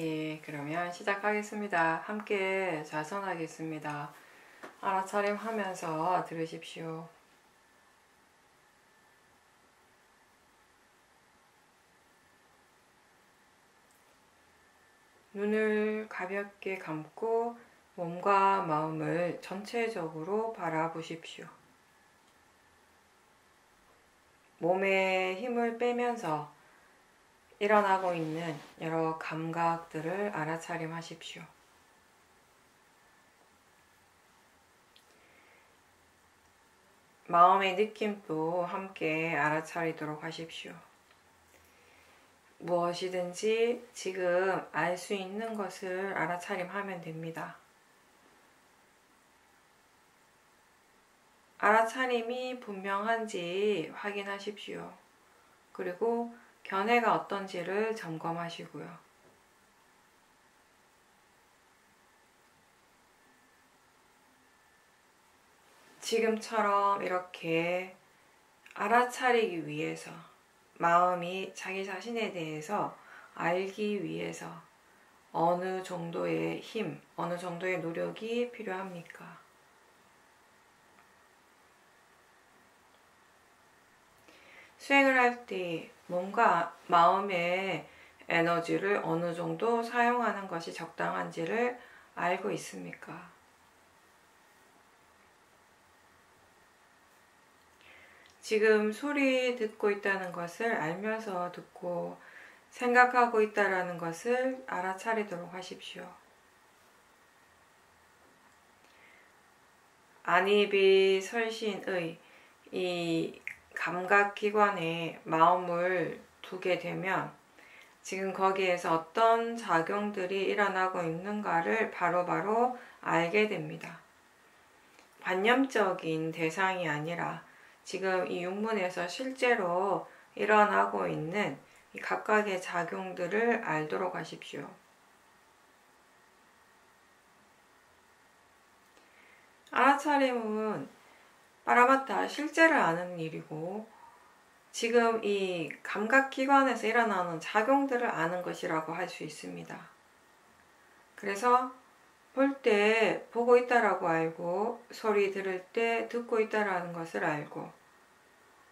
예, 그러면 시작하겠습니다. 함께 자선하겠습니다. 알아차림 하면서 들으십시오. 눈을 가볍게 감고 몸과 마음을 전체적으로 바라보십시오. 몸에 힘을 빼면서 일어나고 있는 여러 감각들을 알아차림하십시오. 마음의 느낌도 함께 알아차리도록 하십시오. 무엇이든지 지금 알 수 있는 것을 알아차림하면 됩니다. 알아차림이 분명한지 확인하십시오. 그리고 견해가 어떤지를 점검하시고요. 지금처럼 이렇게 알아차리기 위해서, 마음이 자기 자신에 대해서 알기 위해서 어느 정도의 힘, 어느 정도의 노력이 필요합니까? 수행을 할 때 몸과 마음의 에너지를 어느 정도 사용하는 것이 적당한지를 알고 있습니까? 지금 소리 듣고 있다는 것을 알면서 듣고 생각하고 있다는 것을 알아차리도록 하십시오. 안이비설신의 이 감각기관에 마음을 두게 되면 지금 거기에서 어떤 작용들이 일어나고 있는가를 바로바로 알게 됩니다. 관념적인 대상이 아니라 지금 이 육문에서 실제로 일어나고 있는 이 각각의 작용들을 알도록 하십시오. 알아차림은 파라마타 실제를 아는 일이고 지금 이 감각기관에서 일어나는 작용들을 아는 것이라고 할 수 있습니다. 그래서 볼 때 보고 있다라고 알고 소리 들을 때 듣고 있다라는 것을 알고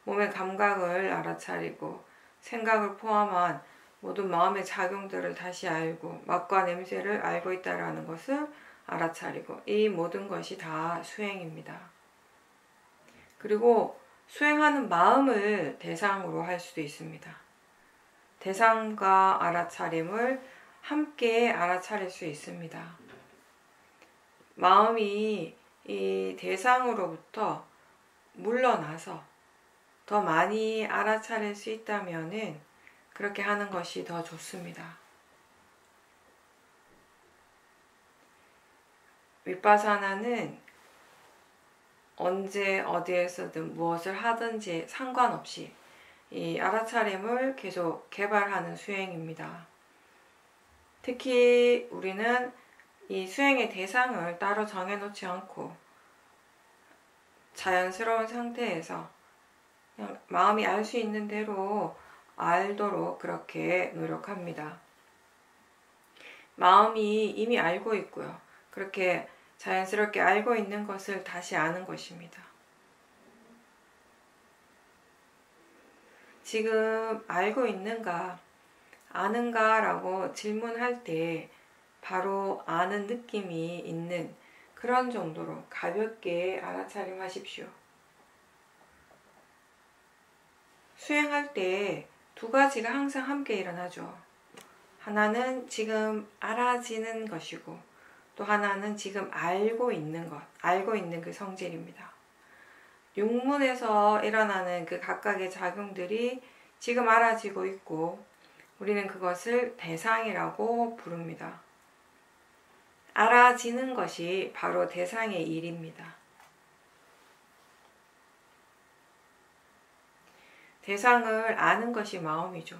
몸의 감각을 알아차리고 생각을 포함한 모든 마음의 작용들을 다시 알고 맛과 냄새를 알고 있다라는 것을 알아차리고 이 모든 것이 다 수행입니다. 그리고 수행하는 마음을 대상으로 할 수도 있습니다. 대상과 알아차림을 함께 알아차릴 수 있습니다. 마음이 이 대상으로부터 물러나서 더 많이 알아차릴 수 있다면은 그렇게 하는 것이 더 좋습니다. 위파사나는 언제 어디에서든 무엇을 하든지 상관없이 이 알아차림을 계속 개발하는 수행입니다. 특히 우리는 이 수행의 대상을 따로 정해놓지 않고 자연스러운 상태에서 그냥 마음이 알 수 있는 대로 알도록 그렇게 노력합니다. 마음이 이미 알고 있고요. 그렇게 자연스럽게 알고 있는 것을 다시 아는 것입니다. 지금 알고 있는가, 아는가 라고 질문할 때 바로 아는 느낌이 있는 그런 정도로 가볍게 알아차림하십시오. 수행할 때 두 가지가 항상 함께 일어나죠. 하나는 지금 알아지는 것이고 또 하나는 지금 알고 있는 것, 알고 있는 그 성질입니다. 육문에서 일어나는 그 각각의 작용들이 지금 알아지고 있고 우리는 그것을 대상이라고 부릅니다. 알아지는 것이 바로 대상의 일입니다. 대상을 아는 것이 마음이죠.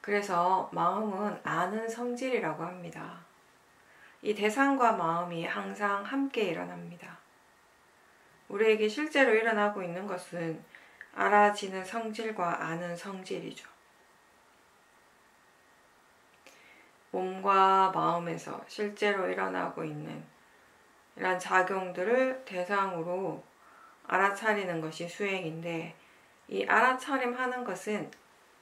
그래서 마음은 아는 성질이라고 합니다. 이 대상과 마음이 항상 함께 일어납니다. 우리에게 실제로 일어나고 있는 것은 알아지는 성질과 아는 성질이죠. 몸과 마음에서 실제로 일어나고 있는 이런 작용들을 대상으로 알아차리는 것이 수행인데, 이 알아차림하는 것은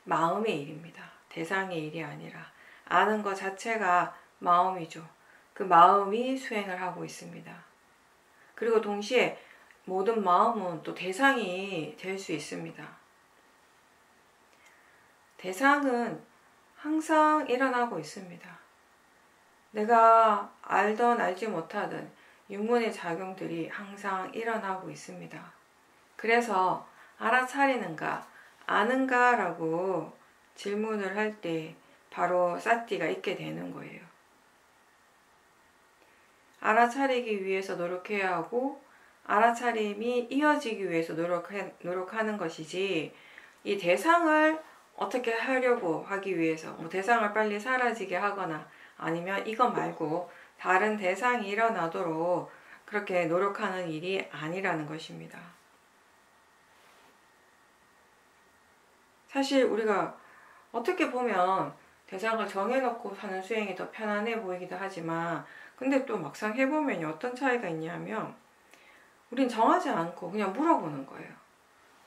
마음의 일입니다. 대상의 일이 아니라 아는 것 자체가 마음이죠. 그 마음이 수행을 하고 있습니다. 그리고 동시에 모든 마음은 또 대상이 될 수 있습니다. 대상은 항상 일어나고 있습니다. 내가 알던 알지 못하던 육문의 작용들이 항상 일어나고 있습니다. 그래서 알아차리는가, 아는가 라고 질문을 할 때 바로 사띠가 있게 되는 거예요. 알아차리기 위해서 노력해야 하고 알아차림이 이어지기 위해서 노력하는 것이지, 이 대상을 어떻게 하려고 하기 위해서 뭐 대상을 빨리 사라지게 하거나 아니면 이거 말고 다른 대상이 일어나도록 그렇게 노력하는 일이 아니라는 것입니다. 사실 우리가 어떻게 보면 대상을 정해놓고 하는 수행이 더 편안해 보이기도 하지만, 근데 또 막상 해보면 어떤 차이가 있냐면, 우린 정하지 않고 그냥 물어보는 거예요.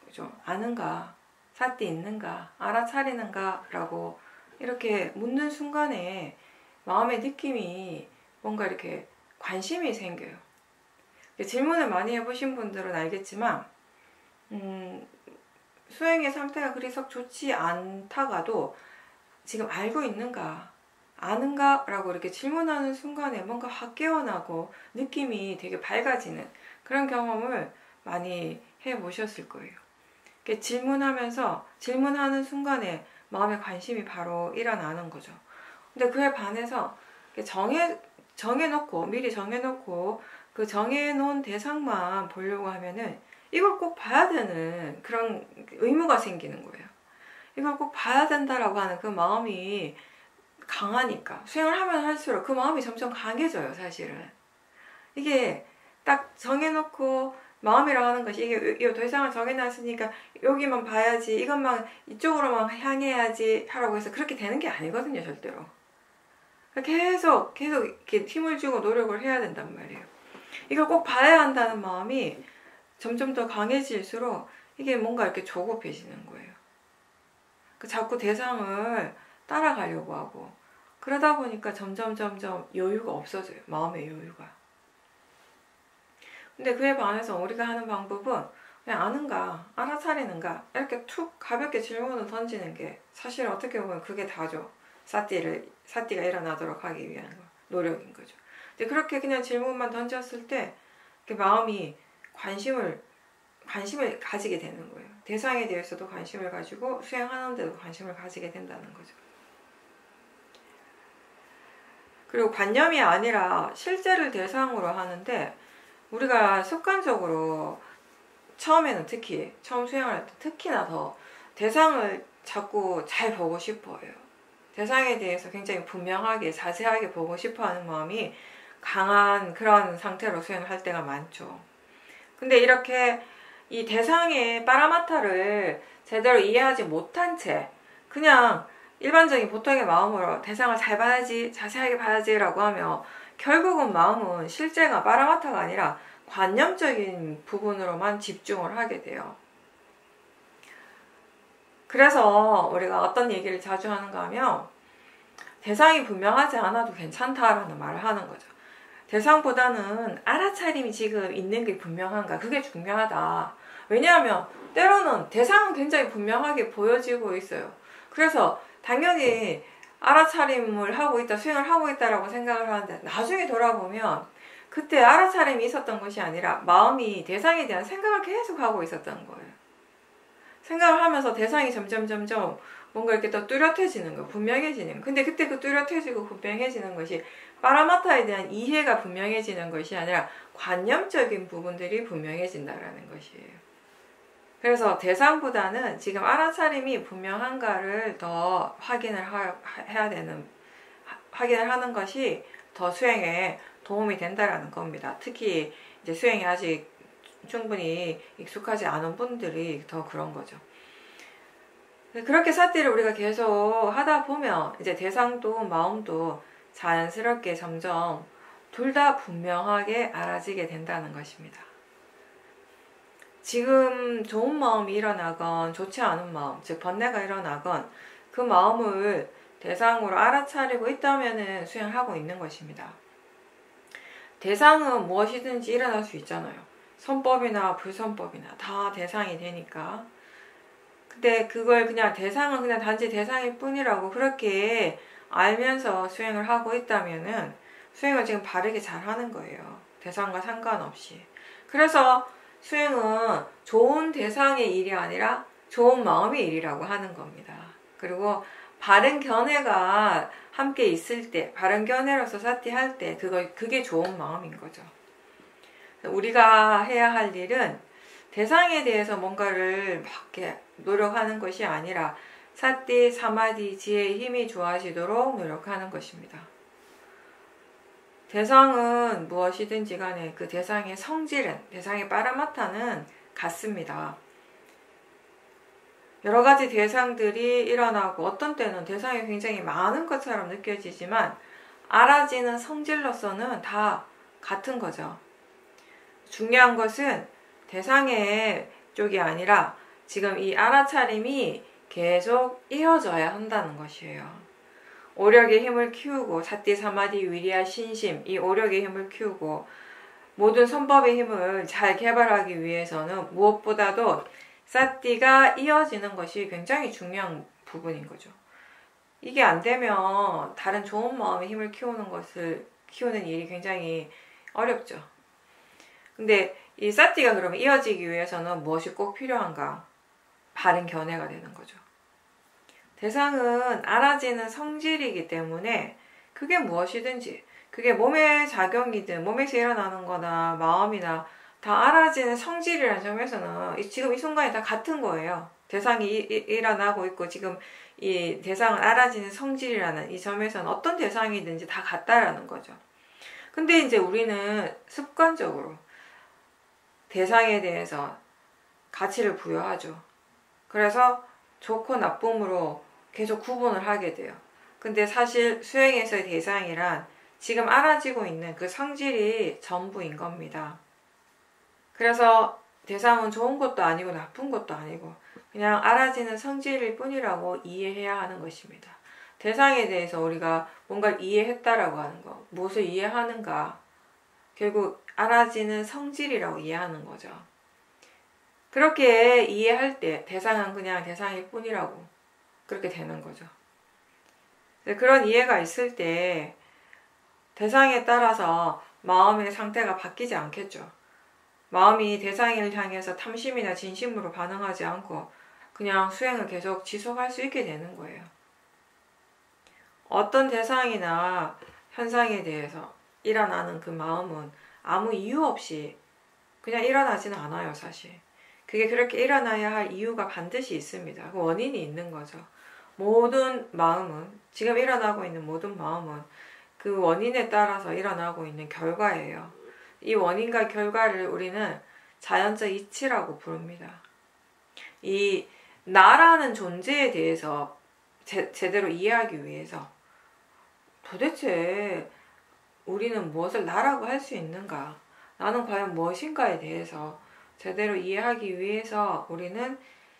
그죠? 아는가? 사띠 있는가? 알아차리는가? 라고 이렇게 묻는 순간에 마음의 느낌이 뭔가 이렇게 관심이 생겨요. 질문을 많이 해보신 분들은 알겠지만, 수행의 상태가 그리 썩 좋지 않다가도 지금 알고 있는가, 아는가? 라고 이렇게 질문하는 순간에 뭔가 확 깨어나고 느낌이 되게 밝아지는 그런 경험을 많이 해보셨을 거예요. 질문하는 순간에 마음의 관심이 바로 일어나는 거죠. 근데 그에 반해서 미리 정해놓고 그 정해놓은 대상만 보려고 하면은 이걸 꼭 봐야 되는 그런 의무가 생기는 거예요. 이걸 꼭 봐야 된다라고 하는 그 마음이 강하니까 수행을 하면 할수록 그 마음이 점점 강해져요, 사실은. 이게 딱 정해놓고 마음이라고 하는 것이, 이게 대상을 정해놨으니까 여기만 봐야지, 이것만 이쪽으로만 향해야지 하라고 해서 그렇게 되는 게 아니거든요, 절대로. 계속 이렇게 힘을 주고 노력을 해야 된단 말이에요. 이걸 꼭 봐야 한다는 마음이 점점 더 강해질수록 이게 뭔가 이렇게 조급해지는 거예요. 자꾸 대상을 따라가려고 하고, 그러다 보니까 점점 여유가 없어져요. 마음의 여유가. 근데 그에 반해서 우리가 하는 방법은 그냥 아는가, 알아차리는가 이렇게 툭 가볍게 질문을 던지는 게 사실 어떻게 보면 그게 다죠. 사띠가 일어나도록 하기 위한 노력인 거죠. 근데 그렇게 그냥 질문만 던졌을 때 마음이 관심을 가지게 되는 거예요. 대상에 대해서도 관심을 가지고 수행하는 데도 관심을 가지게 된다는 거죠. 그리고 관념이 아니라 실제를 대상으로 하는데, 우리가 습관적으로 처음에는 처음 수행할 때 특히나 더 대상을 자꾸 잘 보고 싶어요. 대상에 대해서 굉장히 분명하게 자세하게 보고 싶어하는 마음이 강한 그런 상태로 수행을 할 때가 많죠. 근데 이렇게 이 대상의 빠라마타를 제대로 이해하지 못한 채 그냥 일반적인 보통의 마음으로 대상을 잘 봐야지, 자세하게 봐야지 라고 하면 결국은 마음은 실제가 빠라마타가 아니라 관념적인 부분으로만 집중을 하게 돼요. 그래서 우리가 어떤 얘기를 자주 하는가 하면, 대상이 분명하지 않아도 괜찮다라는 말을 하는 거죠. 대상보다는 알아차림이 지금 있는 게 분명한가, 그게 중요하다. 왜냐하면 때로는 대상은 굉장히 분명하게 보여지고 있어요. 그래서 당연히 알아차림을 하고 있다, 수행을 하고 있다라고 생각을 하는데, 나중에 돌아보면 그때 알아차림이 있었던 것이 아니라 마음이 대상에 대한 생각을 계속 하고 있었던 거예요. 생각을 하면서 대상이 점점 뭔가 이렇게 더 뚜렷해지는 거예요. 분명해지는 거예요. 근데 그때 그 뚜렷해지고 분명해지는 것이 빠라마타에 대한 이해가 분명해지는 것이 아니라 관념적인 부분들이 분명해진다라는 것이에요. 그래서 대상보다는 지금 알아차림이 분명한가를 더 확인을 하는 것이 더 수행에 도움이 된다라는 겁니다. 특히 이제 수행이 아직 충분히 익숙하지 않은 분들이 더 그런 거죠. 그렇게 사띠를 우리가 계속 하다 보면 이제 대상도 마음도 자연스럽게 점점 둘 다 분명하게 알아지게 된다는 것입니다. 지금 좋은 마음이 일어나건 좋지 않은 마음, 즉 번뇌가 일어나건 그 마음을 대상으로 알아차리고 있다면 수행하고 있는 것입니다. 대상은 무엇이든지 일어날 수 있잖아요. 선법이나 불선법이나 다 대상이 되니까. 근데 그걸 그냥 대상은 그냥 단지 대상일 뿐이라고 그렇게 알면서 수행을 하고 있다면은 수행을 지금 바르게 잘 하는 거예요. 대상과 상관없이. 그래서 수행은 좋은 대상의 일이 아니라 좋은 마음의 일이라고 하는 겁니다. 그리고 바른 견해가 함께 있을 때, 바른 견해로서 사띠할 때 그게 좋은 마음인 거죠. 우리가 해야 할 일은 대상에 대해서 뭔가를 막 이렇게 노력하는 것이 아니라 사띠, 사마디, 지혜의 힘이 좋아지도록 노력하는 것입니다. 대상은 무엇이든지 간에 그 대상의 성질은, 대상의 빠라마타는 같습니다. 여러 가지 대상들이 일어나고 어떤 때는 대상이 굉장히 많은 것처럼 느껴지지만 알아지는 성질로서는 다 같은 거죠. 중요한 것은 대상의 쪽이 아니라 지금 이 알아차림이 계속 이어져야 한다는 것이에요. 오력의 힘을 키우고 사띠, 사마디, 위리아, 신심, 이 오력의 힘을 키우고 모든 선법의 힘을 잘 개발하기 위해서는 무엇보다도 사띠가 이어지는 것이 굉장히 중요한 부분인 거죠. 이게 안 되면 다른 좋은 마음의 힘을 키우는 일이 굉장히 어렵죠. 근데 이 사띠가 그러면 이어지기 위해서는 무엇이 꼭 필요한가? 바른 견해가 되는 거죠. 대상은 알아지는 성질이기 때문에 그게 무엇이든지, 그게 몸의 작용이든 몸에서 일어나는 거나 마음이나 다 알아지는 성질이라는 점에서는 지금 이 순간이 다 같은 거예요. 대상이 일어나고 있고 지금 이 대상은 알아지는 성질이라는 이 점에서는 어떤 대상이든지 다 같다라는 거죠. 근데 이제 우리는 습관적으로 대상에 대해서 가치를 부여하죠. 그래서 좋고 나쁨으로 계속 구분을 하게 돼요. 근데 사실 수행에서의 대상이란 지금 알아지고 있는 그 성질이 전부인 겁니다. 그래서 대상은 좋은 것도 아니고 나쁜 것도 아니고 그냥 알아지는 성질일 뿐이라고 이해해야 하는 것입니다. 대상에 대해서 우리가 뭔가를 이해했다라고 하는 거, 무엇을 이해하는가, 결국 알아지는 성질이라고 이해하는 거죠. 그렇게 이해할 때 대상은 그냥 대상일 뿐이라고 그렇게 되는 거죠. 그런 이해가 있을 때 대상에 따라서 마음의 상태가 바뀌지 않겠죠. 마음이 대상을 향해서 탐심이나 진심으로 반응하지 않고 그냥 수행을 계속 지속할 수 있게 되는 거예요. 어떤 대상이나 현상에 대해서 일어나는 그 마음은 아무 이유 없이 그냥 일어나지는 않아요, 사실. 그게 그렇게 일어나야 할 이유가 반드시 있습니다. 그 원인이 있는 거죠. 모든 마음은, 지금 일어나고 있는 모든 마음은 그 원인에 따라서 일어나고 있는 결과예요. 이 원인과 결과를 우리는 자연적 이치라고 부릅니다. 이 나라는 존재에 대해서 제대로 이해하기 위해서 도대체 우리는 무엇을 나라고 할 수 있는가? 나는 과연 무엇인가에 대해서 제대로 이해하기 위해서 우리는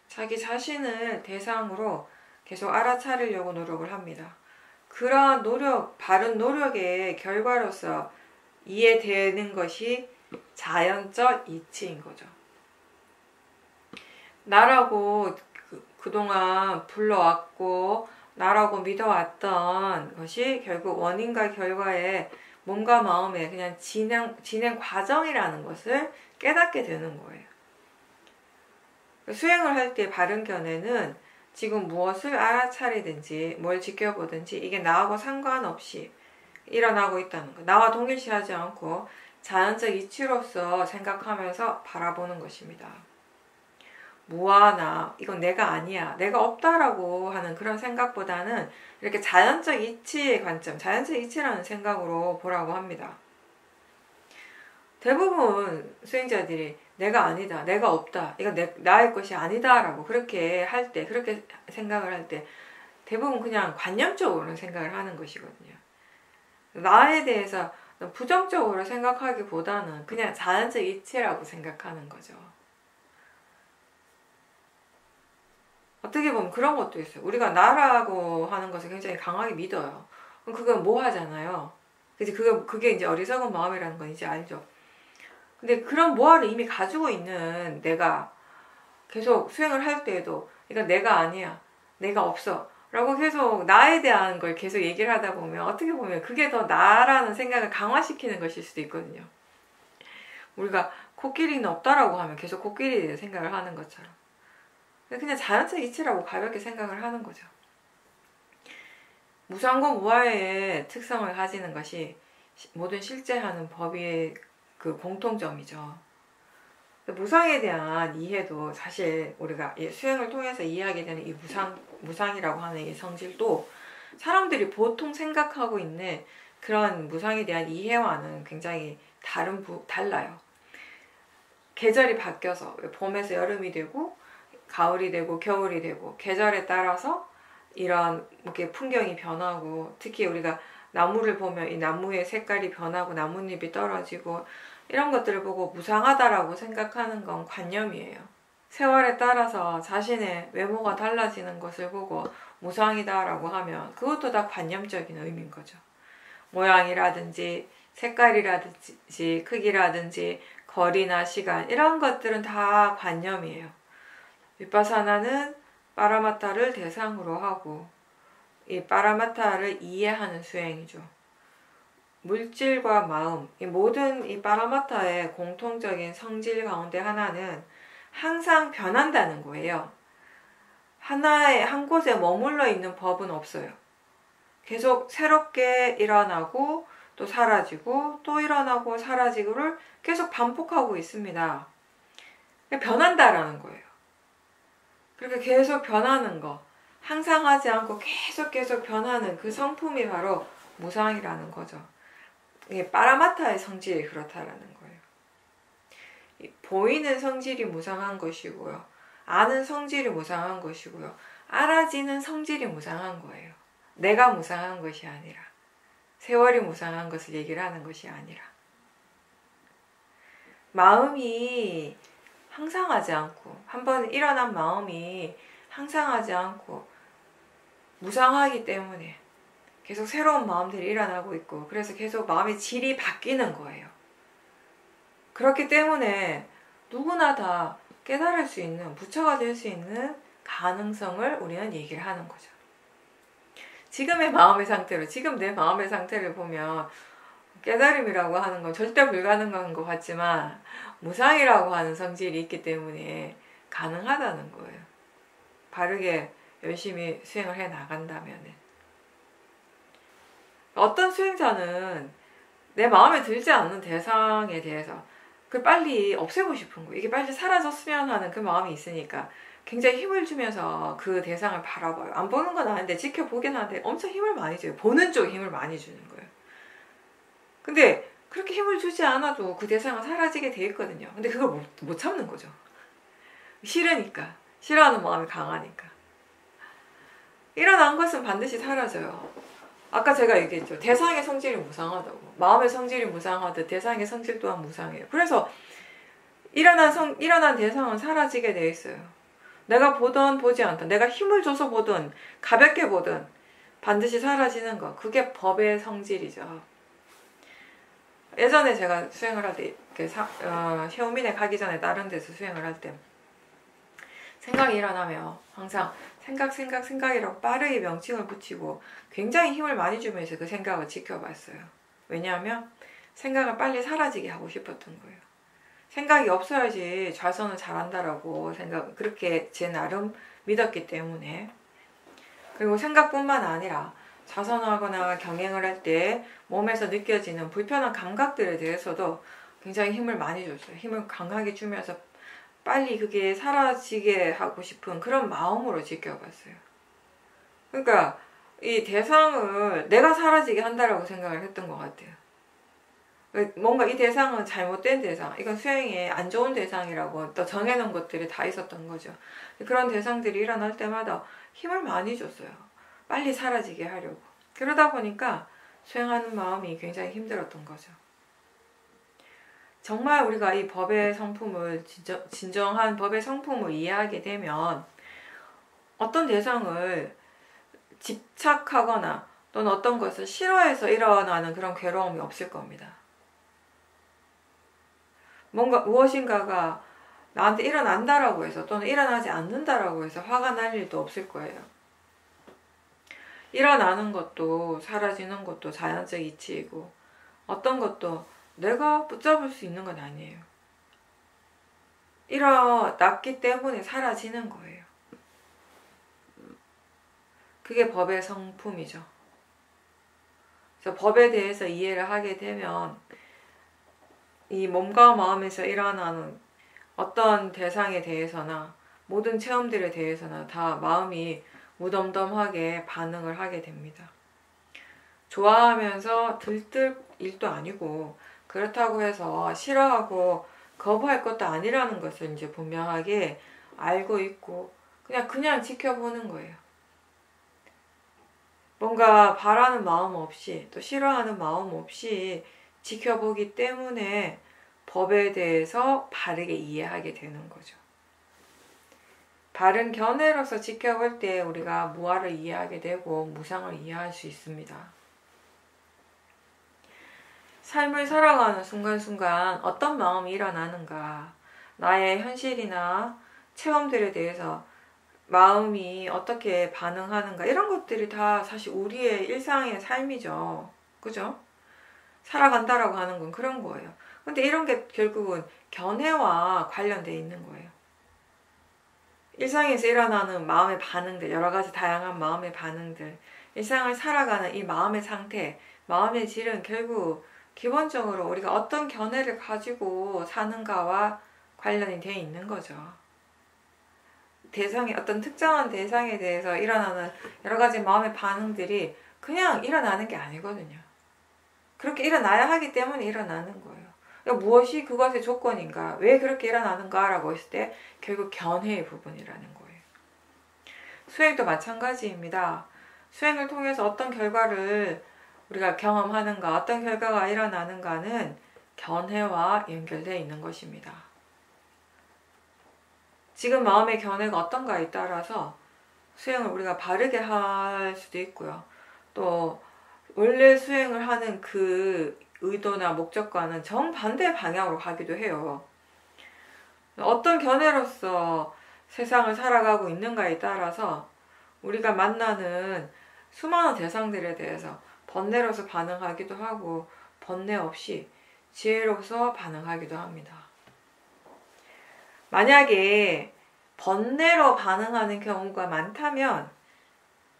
자기 자신을 대상으로 계속 알아차리려고 노력을 합니다. 그러한 노력, 바른 노력의 결과로서 이해되는 것이 자연적 이치인 거죠. 나라고 그동안 불러왔고 나라고 믿어왔던 것이 결국 원인과 결과의 몸과 마음의 그냥 진행 과정이라는 것을 깨닫게 되는 거예요. 수행을 할 때 바른 견해는 지금 무엇을 알아차리든지 뭘 지켜보든지 이게 나하고 상관없이 일어나고 있다는 거. 나와 동일시하지 않고 자연적 이치로서 생각하면서 바라보는 것입니다. 무와 나, 이건 내가 아니야, 내가 없다라고 하는 그런 생각보다는 이렇게 자연적 이치의 관점, 자연적 이치라는 생각으로 보라고 합니다. 대부분 수행자들이 내가 아니다, 내가 없다, 이거 나의 것이 아니다 라고 그렇게 할 때, 그렇게 생각을 할 때 대부분 그냥 관념적으로 생각을 하는 것이거든요. 나에 대해서 부정적으로 생각하기보다는 그냥 자연적 이치라고 생각하는 거죠. 어떻게 보면 그런 것도 있어요. 우리가 나라고 하는 것을 굉장히 강하게 믿어요. 그럼 그건 뭐 하잖아요. 그게 이제 어리석은 마음이라는 건 이제 알죠. 근데 그런 모아를 이미 가지고 있는 내가 계속 수행을 할 때에도 이건 내가 아니야, 내가 없어 라고 계속 나에 대한 걸 계속 얘기를 하다 보면 어떻게 보면 그게 더 나라는 생각을 강화시키는 것일 수도 있거든요. 우리가 코끼리는 없다라고 하면 계속 코끼리에 대해 생각을 하는 것처럼 그냥 자연적 이치라고 가볍게 생각을 하는 거죠. 무상과 무아의 특성을 가지는 것이 모든 실제하는 법의 그 공통점이죠. 무상에 대한 이해도 사실 우리가 수행을 통해서 이해하게 되는 이 무상이라고 하는 이 성질도 사람들이 보통 생각하고 있는 그런 무상에 대한 이해와는 굉장히 달라요. 계절이 바뀌어서 봄에서 여름이 되고 가을이 되고 겨울이 되고 계절에 따라서 이런 이렇게 풍경이 변하고 특히 우리가 나무를 보면 이 나무의 색깔이 변하고 나뭇잎이 떨어지고 이런 것들을 보고 무상하다라고 생각하는 건 관념이에요. 세월에 따라서 자신의 외모가 달라지는 것을 보고 무상이다라고 하면 그것도 다 관념적인 의미인 거죠. 모양이라든지 색깔이라든지 크기라든지 거리나 시간 이런 것들은 다 관념이에요. 비파사나는 파라마타를 대상으로 하고 이 파라마타를 이해하는 수행이죠. 물질과 마음, 이 모든 이 파라마타의 공통적인 성질 가운데 하나는 항상 변한다는 거예요. 한 곳에 머물러 있는 법은 없어요. 계속 새롭게 일어나고 또 사라지고 또 일어나고 사라지고를 계속 반복하고 있습니다. 변한다라는 거예요. 그렇게 계속 변하는 거, 항상 하지 않고 계속 변하는 그 성품이 바로 무상이라는 거죠. 이게 파라마타의 성질이 그렇다라는 거예요. 보이는 성질이 무상한 것이고요. 아는 성질이 무상한 것이고요. 알아지는 성질이 무상한 거예요. 내가 무상한 것이 아니라 세월이 무상한 것을 얘기를 하는 것이 아니라 마음이 항상하지 않고 한번 일어난 마음이 항상하지 않고 무상하기 때문에 계속 새로운 마음들이 일어나고 있고 그래서 계속 마음의 질이 바뀌는 거예요. 그렇기 때문에 누구나 다 깨달을 수 있는 부처가 될 수 있는 가능성을 우리는 얘기를 하는 거죠. 지금의 마음의 상태로 지금 내 마음의 상태를 보면 깨달음이라고 하는 건 절대 불가능한 것 같지만 무상이라고 하는 성질이 있기 때문에 가능하다는 거예요. 바르게 열심히 수행을 해 나간다면 어떤 수행자는 내 마음에 들지 않는 대상에 대해서 그걸 빨리 없애고 싶은 거예요. 이게 빨리 사라졌으면 하는 그 마음이 있으니까 굉장히 힘을 주면서 그 대상을 바라봐요. 안 보는 건 아닌데 지켜보긴 하는데 엄청 힘을 많이 줘요. 보는 쪽에 힘을 많이 주는 거예요. 근데 그렇게 힘을 주지 않아도 그 대상은 사라지게 돼 있거든요. 근데 그걸 못 참는 거죠. 싫으니까. 싫어하는 마음이 강하니까. 일어난 것은 반드시 사라져요. 아까 제가 얘기했죠. 대상의 성질이 무상하다고. 마음의 성질이 무상하듯 대상의 성질 또한 무상해요. 그래서 일어난 대상은 사라지게 돼 있어요. 내가 보든 보지 않든 내가 힘을 줘서 보든 가볍게 보든 반드시 사라지는 거. 그게 법의 성질이죠. 예전에 제가 수행을 할 때 샤오민에 가기 전에 다른 데서 수행을 할 때 생각이 일어나면 항상 생각이라고 빠르게 명칭을 붙이고 굉장히 힘을 많이 주면서 그 생각을 지켜봤어요. 왜냐하면 생각을 빨리 사라지게 하고 싶었던 거예요. 생각이 없어야지 좌선을 잘한다라고 그렇게 제 나름 믿었기 때문에. 그리고 생각뿐만 아니라 좌선하거나 경행을 할 때 몸에서 느껴지는 불편한 감각들에 대해서도 굉장히 힘을 많이 줬어요. 힘을 강하게 주면서 빨리 그게 사라지게 하고 싶은 그런 마음으로 지켜봤어요. 그러니까 이 대상을 내가 사라지게 한다라고 생각을 했던 것 같아요. 뭔가 이 대상은 잘못된 대상, 이건 수행에 안 좋은 대상이라고 또 정해놓은 것들이 다 있었던 거죠. 그런 대상들이 일어날 때마다 힘을 많이 줬어요. 빨리 사라지게 하려고. 그러다 보니까 수행하는 마음이 굉장히 힘들었던 거죠. 정말 우리가 이 법의 성품을, 진정한 법의 성품을 이해하게 되면 어떤 대상을 집착하거나 또는 어떤 것을 싫어해서 일어나는 그런 괴로움이 없을 겁니다. 뭔가 무엇인가가 나한테 일어난다라고 해서 또는 일어나지 않는다라고 해서 화가 날 일도 없을 거예요. 일어나는 것도 사라지는 것도 자연적 이치이고 어떤 것도 내가 붙잡을 수 있는 건 아니에요. 일어났기 때문에 사라지는 거예요. 그게 법의 성품이죠. 그래서 법에 대해서 이해를 하게 되면 이 몸과 마음에서 일어나는 어떤 대상에 대해서나 모든 체험들에 대해서나 다 마음이 무덤덤하게 반응을 하게 됩니다. 좋아하면서 들뜰 일도 아니고 그렇다고 해서 싫어하고 거부할 것도 아니라는 것을 이제 분명하게 알고 있고 그냥 지켜보는 거예요. 뭔가 바라는 마음 없이 또 싫어하는 마음 없이 지켜보기 때문에 법에 대해서 바르게 이해하게 되는 거죠. 바른 견해로서 지켜볼 때 우리가 무아를 이해하게 되고 무상을 이해할 수 있습니다. 삶을 살아가는 순간순간 어떤 마음이 일어나는가, 나의 현실이나 체험들에 대해서 마음이 어떻게 반응하는가, 이런 것들이 다 사실 우리의 일상의 삶이죠. 그죠? 살아간다라고 하는 건 그런 거예요. 근데 이런 게 결국은 견해와 관련되어 있는 거예요. 일상에서 일어나는 마음의 반응들, 여러 가지 다양한 마음의 반응들, 일상을 살아가는 이 마음의 상태, 마음의 질은 결국 기본적으로 우리가 어떤 견해를 가지고 사는가와 관련이 되어 있는 거죠. 어떤 특정한 대상에 대해서 일어나는 여러 가지 마음의 반응들이 그냥 일어나는 게 아니거든요. 그렇게 일어나야 하기 때문에 일어나는 거예요. 그러니까 무엇이 그것의 조건인가, 왜 그렇게 일어나는가 라고 했을 때 결국 견해의 부분이라는 거예요. 수행도 마찬가지입니다. 수행을 통해서 어떤 결과를 우리가 경험하는가, 어떤 결과가 일어나는가는 견해와 연결되어 있는 것입니다. 지금 마음의 견해가 어떤가에 따라서 수행을 우리가 바르게 할 수도 있고요. 또 원래 수행을 하는 그 의도나 목적과는 정반대 방향으로 가기도 해요. 어떤 견해로서 세상을 살아가고 있는가에 따라서 우리가 만나는 수많은 대상들에 대해서 번뇌로서 반응하기도 하고 번뇌 없이 지혜로서 반응하기도 합니다. 만약에 번뇌로 반응하는 경우가 많다면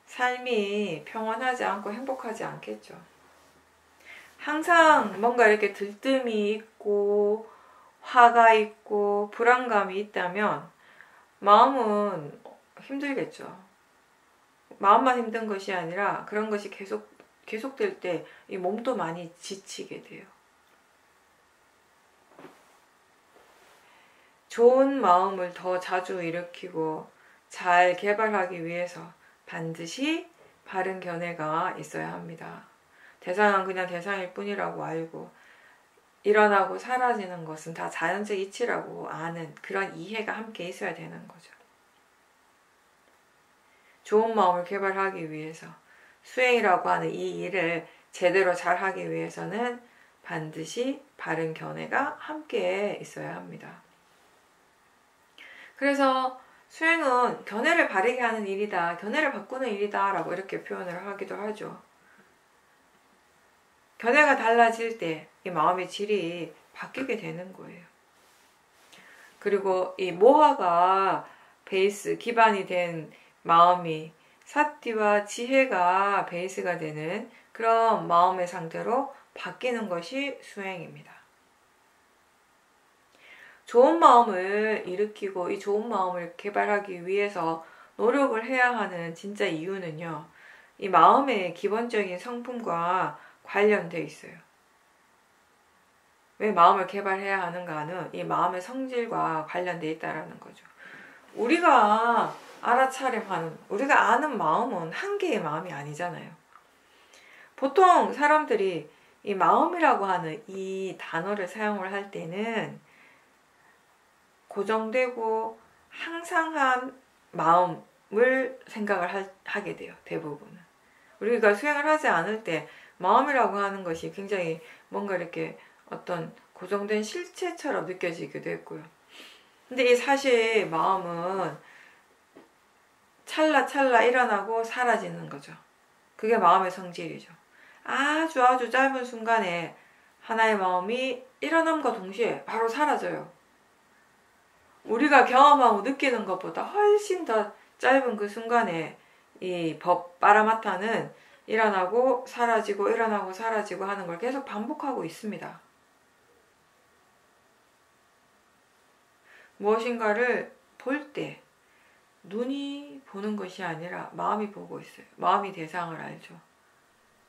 삶이 평온하지 않고 행복하지 않겠죠. 항상 뭔가 이렇게 들뜸이 있고 화가 있고 불안감이 있다면 마음은 힘들겠죠. 마음만 힘든 것이 아니라 그런 것이 계속될 때 이 몸도 많이 지치게 돼요. 좋은 마음을 더 자주 일으키고 잘 개발하기 위해서 반드시 바른 견해가 있어야 합니다. 대상은 그냥 대상일 뿐이라고 알고 일어나고 사라지는 것은 다 자연적 이치라고 아는 그런 이해가 함께 있어야 되는 거죠. 좋은 마음을 개발하기 위해서 수행이라고 하는 이 일을 제대로 잘 하기 위해서는 반드시 바른 견해가 함께 있어야 합니다. 그래서 수행은 견해를 바르게 하는 일이다, 견해를 바꾸는 일이다 라고 이렇게 표현을 하기도 하죠. 견해가 달라질 때 이 마음의 질이 바뀌게 되는 거예요. 그리고 이 모화가 베이스, 기반이 된 마음이 사티와 지혜가 베이스가 되는 그런 마음의 상태로 바뀌는 것이 수행입니다. 좋은 마음을 일으키고 이 좋은 마음을 개발하기 위해서 노력을 해야 하는 진짜 이유는요, 이 마음의 기본적인 성품과 관련되어 있어요. 왜 마음을 개발해야 하는가는 이 마음의 성질과 관련돼 있다라는 거죠. 우리가 알아차림하는, 우리가 아는 마음은 한 개의 마음이 아니잖아요. 보통 사람들이 이 마음이라고 하는 이 단어를 사용을 할 때는 고정되고 항상한 마음을 생각을 하게 돼요. 대부분은. 우리가 수행을 하지 않을 때 마음이라고 하는 것이 굉장히 뭔가 이렇게 어떤 고정된 실체처럼 느껴지기도 했고요. 근데 이 사실 마음은 찰나찰나 일어나고 사라지는 거죠. 그게 마음의 성질이죠. 아주 짧은 순간에 하나의 마음이 일어남과 동시에 바로 사라져요. 우리가 경험하고 느끼는 것보다 훨씬 더 짧은 그 순간에 이 파라마타는 일어나고 사라지고 일어나고 사라지고 하는 걸 계속 반복하고 있습니다. 무엇인가를 볼 때 눈이 보는 것이 아니라 마음이 보고 있어요. 마음이 대상을 알죠.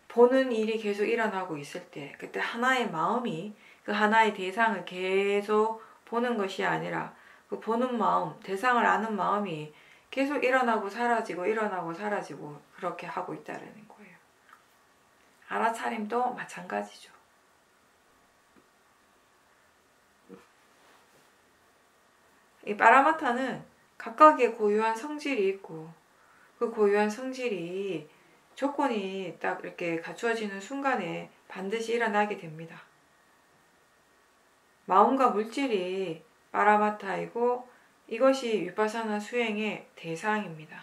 보는 일이 계속 일어나고 있을 때 그때 하나의 마음이 그 하나의 대상을 계속 보는 것이 아니라 그 보는 마음, 대상을 아는 마음이 계속 일어나고 사라지고 일어나고 사라지고 그렇게 하고 있다는 거예요. 알아차림도 마찬가지죠. 이 파라마타는 각각의 고유한 성질이 있고 그 고유한 성질이 조건이 딱 이렇게 갖추어지는 순간에 반드시 일어나게 됩니다. 마음과 물질이 파라마타이고 이것이 위파사나 수행의 대상입니다.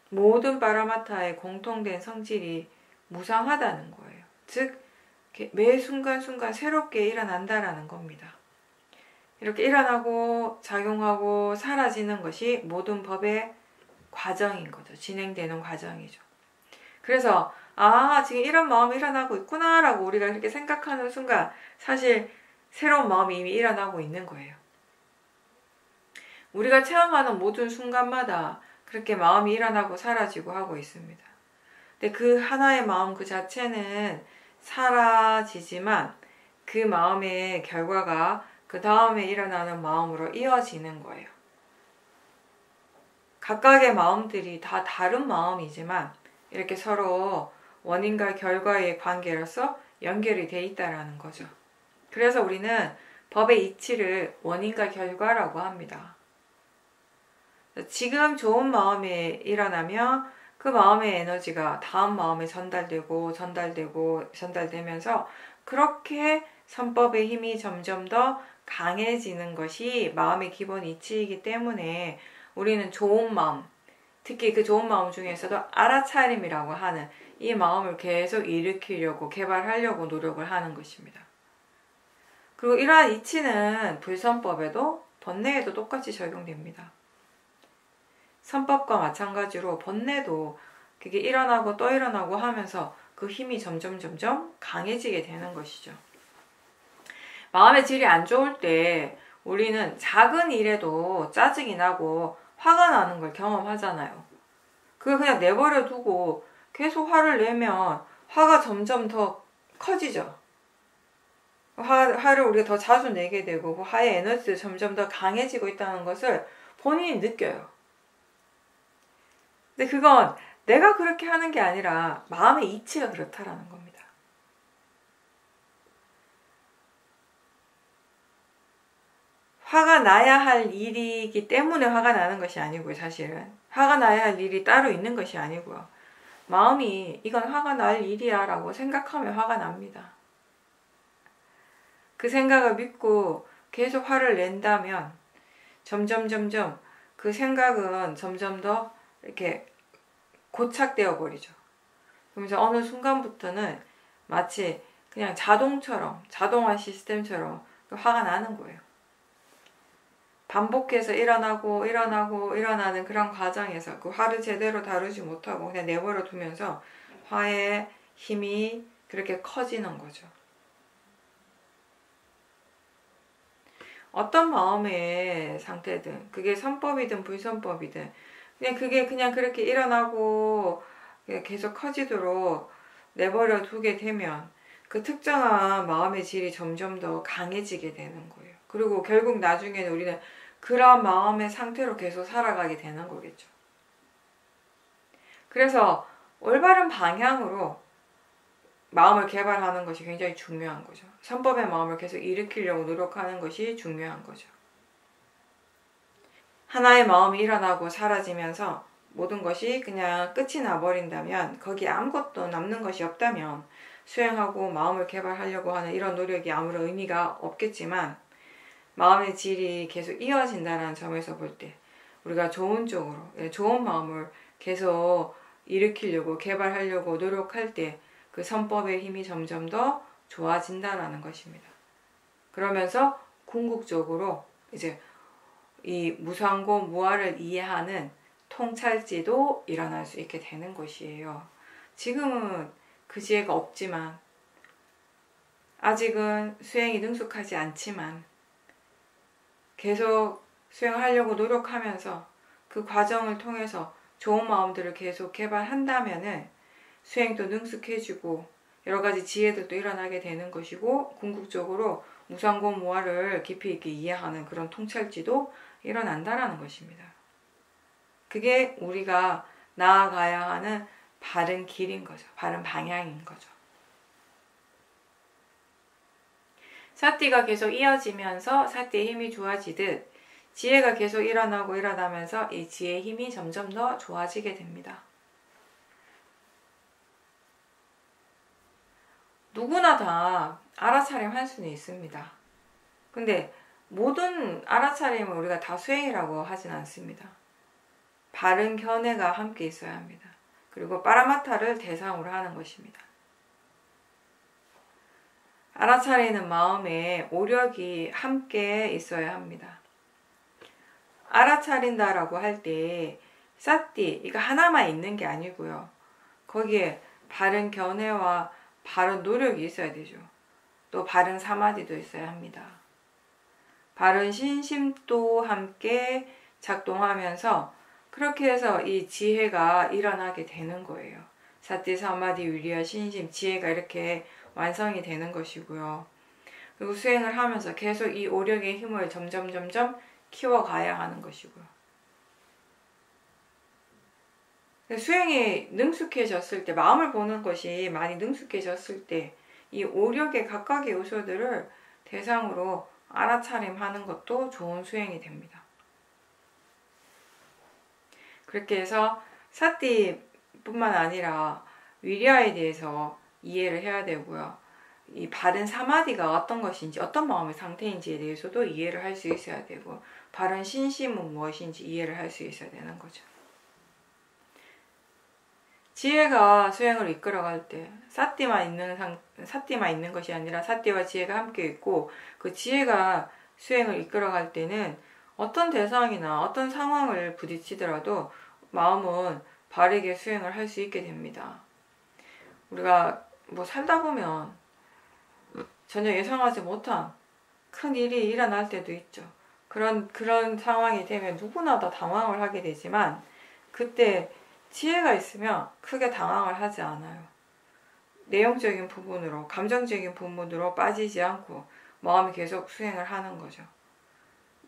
모든 파라마타의 공통된 성질이 무상하다는 거예요. 즉 매 순간순간 새롭게 일어난다라는 겁니다. 이렇게 일어나고 작용하고 사라지는 것이 모든 법의 과정인 거죠. 진행되는 과정이죠. 그래서 지금 이런 마음이 일어나고 있구나 라고 우리가 이렇게 생각하는 순간 사실 새로운 마음이 이미 일어나고 있는 거예요. 우리가 체험하는 모든 순간마다 그렇게 마음이 일어나고 사라지고 하고 있습니다. 근데 그 하나의 마음 그 자체는 사라지지만 그 마음의 결과가 그 다음에 일어나는 마음으로 이어지는 거예요. 각각의 마음들이 다 다른 마음이지만 이렇게 서로 원인과 결과의 관계로서 연결이 돼 있다라는 거죠. 그래서 우리는 법의 이치를 원인과 결과라고 합니다. 지금 좋은 마음이 일어나면 그 마음의 에너지가 다음 마음에 전달되면서 그렇게 선법의 힘이 점점 더 강해지는 것이 마음의 기본 이치이기 때문에 우리는 좋은 마음, 특히 그 좋은 마음 중에서도 알아차림이라고 하는 이 마음을 계속 일으키려고 개발하려고 노력을 하는 것입니다. 그리고 이러한 이치는 불선법에도 번뇌에도 똑같이 적용됩니다. 선법과 마찬가지로 번뇌도 그게 일어나고 또 일어나고 하면서 그 힘이 점점 강해지게 되는 것이죠. 마음의 질이 안 좋을 때 우리는 작은 일에도 짜증이 나고 화가 나는 걸 경험하잖아요. 그걸 그냥 내버려 두고 계속 화를 내면 화가 점점 더 커지죠. 화를 우리가 더 자주 내게 되고 그 화의 에너지도 점점 더 강해지고 있다는 것을 본인이 느껴요. 근데 그건 내가 그렇게 하는 게 아니라 마음의 이치가 그렇다라는 겁니다. 화가 나야 할 일이기 때문에 화가 나는 것이 아니고요. 사실은 화가 나야 할 일이 따로 있는 것이 아니고요. 마음이 이건 화가 날 일이야 라고 생각하면 화가 납니다. 그 생각을 믿고 계속 화를 낸다면 점점 그 생각은 점점 더 이렇게 고착되어 버리죠. 그러면서 어느 순간부터는 마치 그냥 자동화 시스템처럼 화가 나는 거예요. 반복해서 일어나는 그런 과정에서 그 화를 제대로 다루지 못하고 그냥 내버려 두면서 화의 힘이 그렇게 커지는 거죠. 어떤 마음의 상태든 그게 선법이든 불선법이든 그냥 그렇게 일어나고 계속 커지도록 내버려 두게 되면 그 특정한 마음의 질이 점점 더 강해지게 되는 거예요. 그리고 결국 나중에는 우리는 그런 마음의 상태로 계속 살아가게 되는 거겠죠. 그래서 올바른 방향으로 마음을 개발하는 것이 굉장히 중요한 거죠. 선법의 마음을 계속 일으키려고 노력하는 것이 중요한 거죠. 하나의 마음이 일어나고 사라지면서 모든 것이 그냥 끝이 나버린다면, 거기에 아무것도 남는 것이 없다면 수행하고 마음을 개발하려고 하는 이런 노력이 아무런 의미가 없겠지만, 마음의 질이 계속 이어진다는 점에서 볼 때 우리가 좋은 쪽으로, 좋은 마음을 계속 일으키려고 개발하려고 노력할 때 그 선법의 힘이 점점 더 좋아진다라는 것입니다. 그러면서 궁극적으로 이제 이 무상고 무아를 이해하는 통찰지도 일어날 수 있게 되는 것이에요. 지금은 그 지혜가 없지만, 아직은 수행이 능숙하지 않지만 계속 수행하려고 노력하면서 그 과정을 통해서 좋은 마음들을 계속 개발한다면은 수행도 능숙해지고 여러 가지 지혜들도 일어나게 되는 것이고, 궁극적으로 무상고 무아를 깊이 있게 이해하는 그런 통찰지도 일어난다라는 것입니다. 그게 우리가 나아가야 하는 바른 길인 거죠. 바른 방향인 거죠. 사띠가 계속 이어지면서 사띠의 힘이 좋아지듯 지혜가 계속 일어나면서 이 지혜의 힘이 점점 더 좋아지게 됩니다. 누구나 다 알아차림 할 수는 있습니다. 근데 모든 알아차림을 우리가 다 수행이라고 하진 않습니다. 바른 견해가 함께 있어야 합니다. 그리고 빠라마타를 대상으로 하는 것입니다. 알아차리는 마음에 오력이 함께 있어야 합니다. 알아차린다라고 할 때 사띠 이거 하나만 있는 게 아니고요. 거기에 바른 견해와 바른 노력이 있어야 되죠. 또 바른 사마디도 있어야 합니다. 바른 신심도 함께 작동하면서 그렇게 해서 이 지혜가 일어나게 되는 거예요. 사띠, 사마디, 위리와 신심, 지혜가 이렇게 완성이 되는 것이고요. 그리고 수행을 하면서 계속 이 오력의 힘을 점점 키워가야 하는 것이고요. 수행이 능숙해졌을 때, 마음을 보는 것이 많이 능숙해졌을 때 이 오력의 각각의 요소들을 대상으로 알아차림하는 것도 좋은 수행이 됩니다. 그렇게 해서 사띠뿐만 아니라 위리아에 대해서 이해를 해야 되고요. 이 바른 사마디가 어떤 것인지, 어떤 마음의 상태인지에 대해서도 이해를 할 수 있어야 되고, 바른 신심은 무엇인지 이해를 할 수 있어야 되는 거죠. 지혜가 수행을 이끌어갈 때 사띠만 있는 것이 아니라 사띠와 지혜가 함께 있고, 그 지혜가 수행을 이끌어갈 때는 어떤 대상이나 어떤 상황을 부딪히더라도 마음은 바르게 수행을 할 수 있게 됩니다. 우리가 뭐 살다 보면 전혀 예상하지 못한 큰 일이 일어날 때도 있죠. 그런 상황이 되면 누구나 다 당황을 하게 되지만, 그때 지혜가 있으면 크게 당황을 하지 않아요. 내용적인 부분으로, 감정적인 부분으로 빠지지 않고 마음이 계속 수행을 하는 거죠.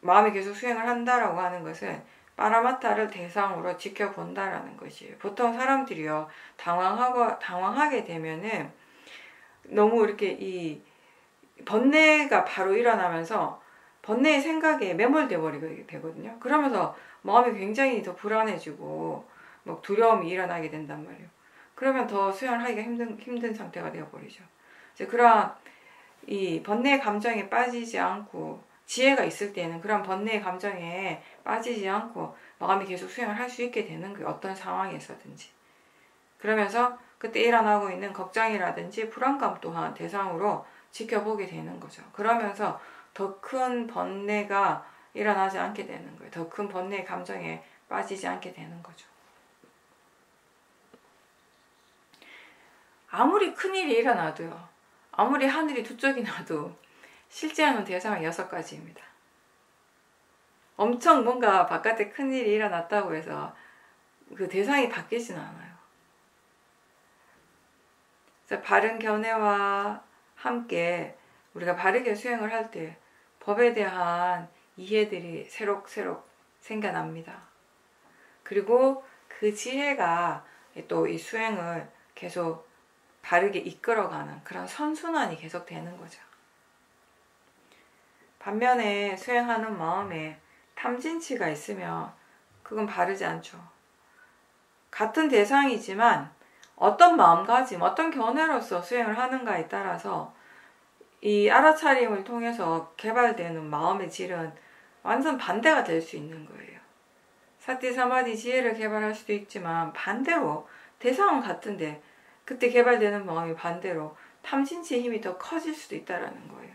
마음이 계속 수행을 한다라고 하는 것은 빠라마타를 대상으로 지켜본다라는 것이에요. 보통 사람들이요, 당황하게 되면은 너무 이렇게 이 번뇌가 바로 일어나면서 번뇌의 생각에 매몰돼 버리게 되거든요. 그러면서 마음이 굉장히 더 불안해지고 막 두려움이 일어나게 된단 말이에요. 그러면 더 수행을 하기가 힘든 상태가 되어버리죠. 이제 그러한 이 번뇌의 감정에 빠지지 않고, 지혜가 있을 때는 그런 번뇌의 감정에 빠지지 않고 마음이 계속 수행을 할 수 있게 되는 거예요. 어떤 상황에서든지. 그러면서 그때 일어나고 있는 걱정이라든지 불안감 또한 대상으로 지켜보게 되는 거죠. 그러면서 더 큰 번뇌가 일어나지 않게 되는 거예요. 더 큰 번뇌의 감정에 빠지지 않게 되는 거죠. 아무리 큰일이 일어나도요, 아무리 하늘이 두 쪽이 나도 실제하는 대상은 6가지입니다. 엄청 뭔가 바깥에 큰일이 일어났다고 해서 그 대상이 바뀌지는 않아요. 그래서 바른 견해와 함께 우리가 바르게 수행을 할 때 법에 대한 이해들이 새록새록 생겨납니다. 그리고 그 지혜가 또 이 수행을 계속 바르게 이끌어가는 그런 선순환이 계속 되는 거죠. 반면에 수행하는 마음에 탐진치가 있으면 그건 바르지 않죠. 같은 대상이지만 어떤 마음가짐, 어떤 견해로서 수행을 하는가에 따라서 이 알아차림을 통해서 개발되는 마음의 질은 완전 반대가 될 수 있는 거예요. 사티 사마디 지혜를 개발할 수도 있지만 반대로 대상은 같은데 그때 개발되는 마음이 반대로 탐진치의 힘이 더 커질 수도 있다는 거예요.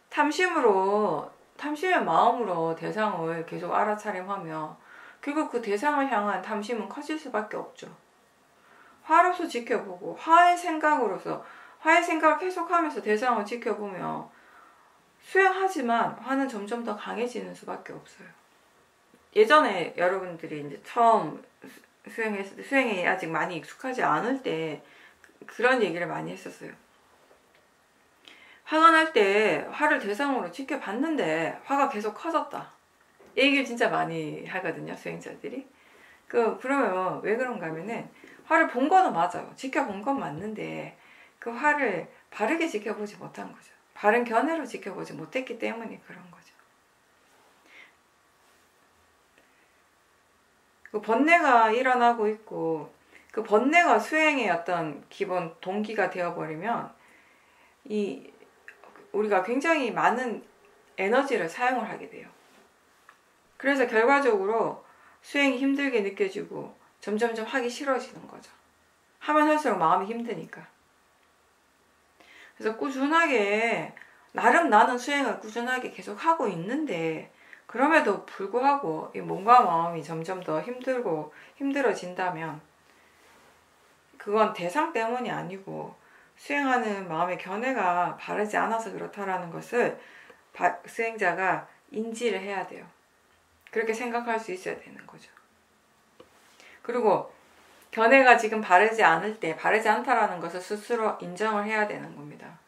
탐심의 마음으로 대상을 계속 알아차림하며 결국 그 대상을 향한 탐심은 커질 수밖에 없죠. 화로서 지켜보고 화의 생각을 계속하면서 대상을 지켜보며 수행하지만 화는 점점 더 강해지는 수밖에 없어요. 예전에 여러분들이 이제 처음 수행했을 때, 수행에 아직 많이 익숙하지 않을 때 그런 얘기를 많이 했었어요. 화가 날 때 화를 대상으로 지켜봤는데 화가 계속 커졌다. 이 얘기를 진짜 많이 하거든요, 수행자들이. 그러면 왜 그런가 하면은 화를 본 거는 맞아요. 지켜본 건 맞는데 그 화를 바르게 지켜보지 못한 거죠. 바른 견해로 지켜보지 못했기 때문에 그런 거죠. 그 번뇌가 일어나고 있고 그 번뇌가 수행의 어떤 기본 동기가 되어버리면 우리가 굉장히 많은 에너지를 사용을 하게 돼요. 그래서 결과적으로 수행이 힘들게 느껴지고 점점점 하기 싫어지는 거죠. 하면 할수록 마음이 힘드니까. 그래서 꾸준하게 나름 나는 수행을 꾸준하게 계속 하고 있는데 그럼에도 불구하고 이 몸과 마음이 점점 더 힘들어진다면 그건 대상 때문이 아니고 수행하는 마음의 견해가 바르지 않아서 그렇다라는 것을 수행자가 인지를 해야 돼요. 그렇게 생각할 수 있어야 되는 거죠. 그리고 견해가 지금 바르지 않을 때 바르지 않다라는 것을 스스로 인정을 해야 되는 겁니다.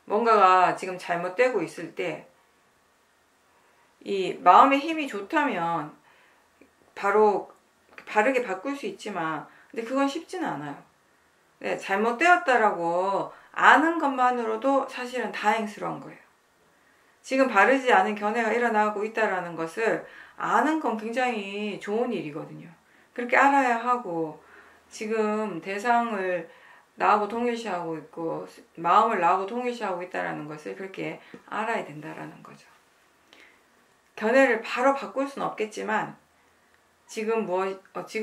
뭔가가 지금 잘못되고 있을 때 이 마음의 힘이 좋다면 바로 바르게 바꿀 수 있지만 근데 그건 쉽지는 않아요. 네, 잘못되었다라고 아는 것만으로도 사실은 다행스러운 거예요. 지금 바르지 않은 견해가 일어나고 있다는 것을 아는 건 굉장히 좋은 일이거든요. 그렇게 알아야 하고 지금 대상을 나하고 동일시하고 있고 마음을 나하고 동일시하고 있다는 것을 그렇게 알아야 된다는 거죠. 견해를 바로 바꿀 수는 없겠지만 지금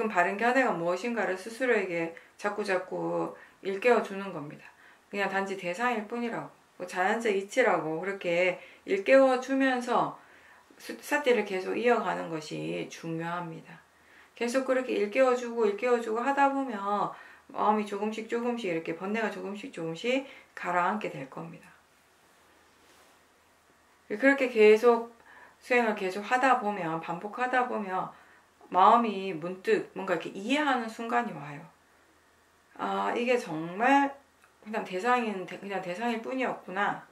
바른 견해가 무엇인가를 스스로에게 자꾸 일깨워 주는 겁니다. 그냥 단지 대상일 뿐이라고 자연적 이치라고 그렇게 일깨워 주면서 사티를 계속 이어가는 것이 중요합니다. 계속 그렇게 일깨워주고 하다 보면 마음이 조금씩 이렇게 번뇌가 조금씩 가라앉게 될 겁니다. 그렇게 계속 수행을 계속 하다 보면 반복하다 보면 마음이 문득 뭔가 이렇게 이해하는 순간이 와요. 아, 이게 정말 그냥 대상일 뿐이었구나.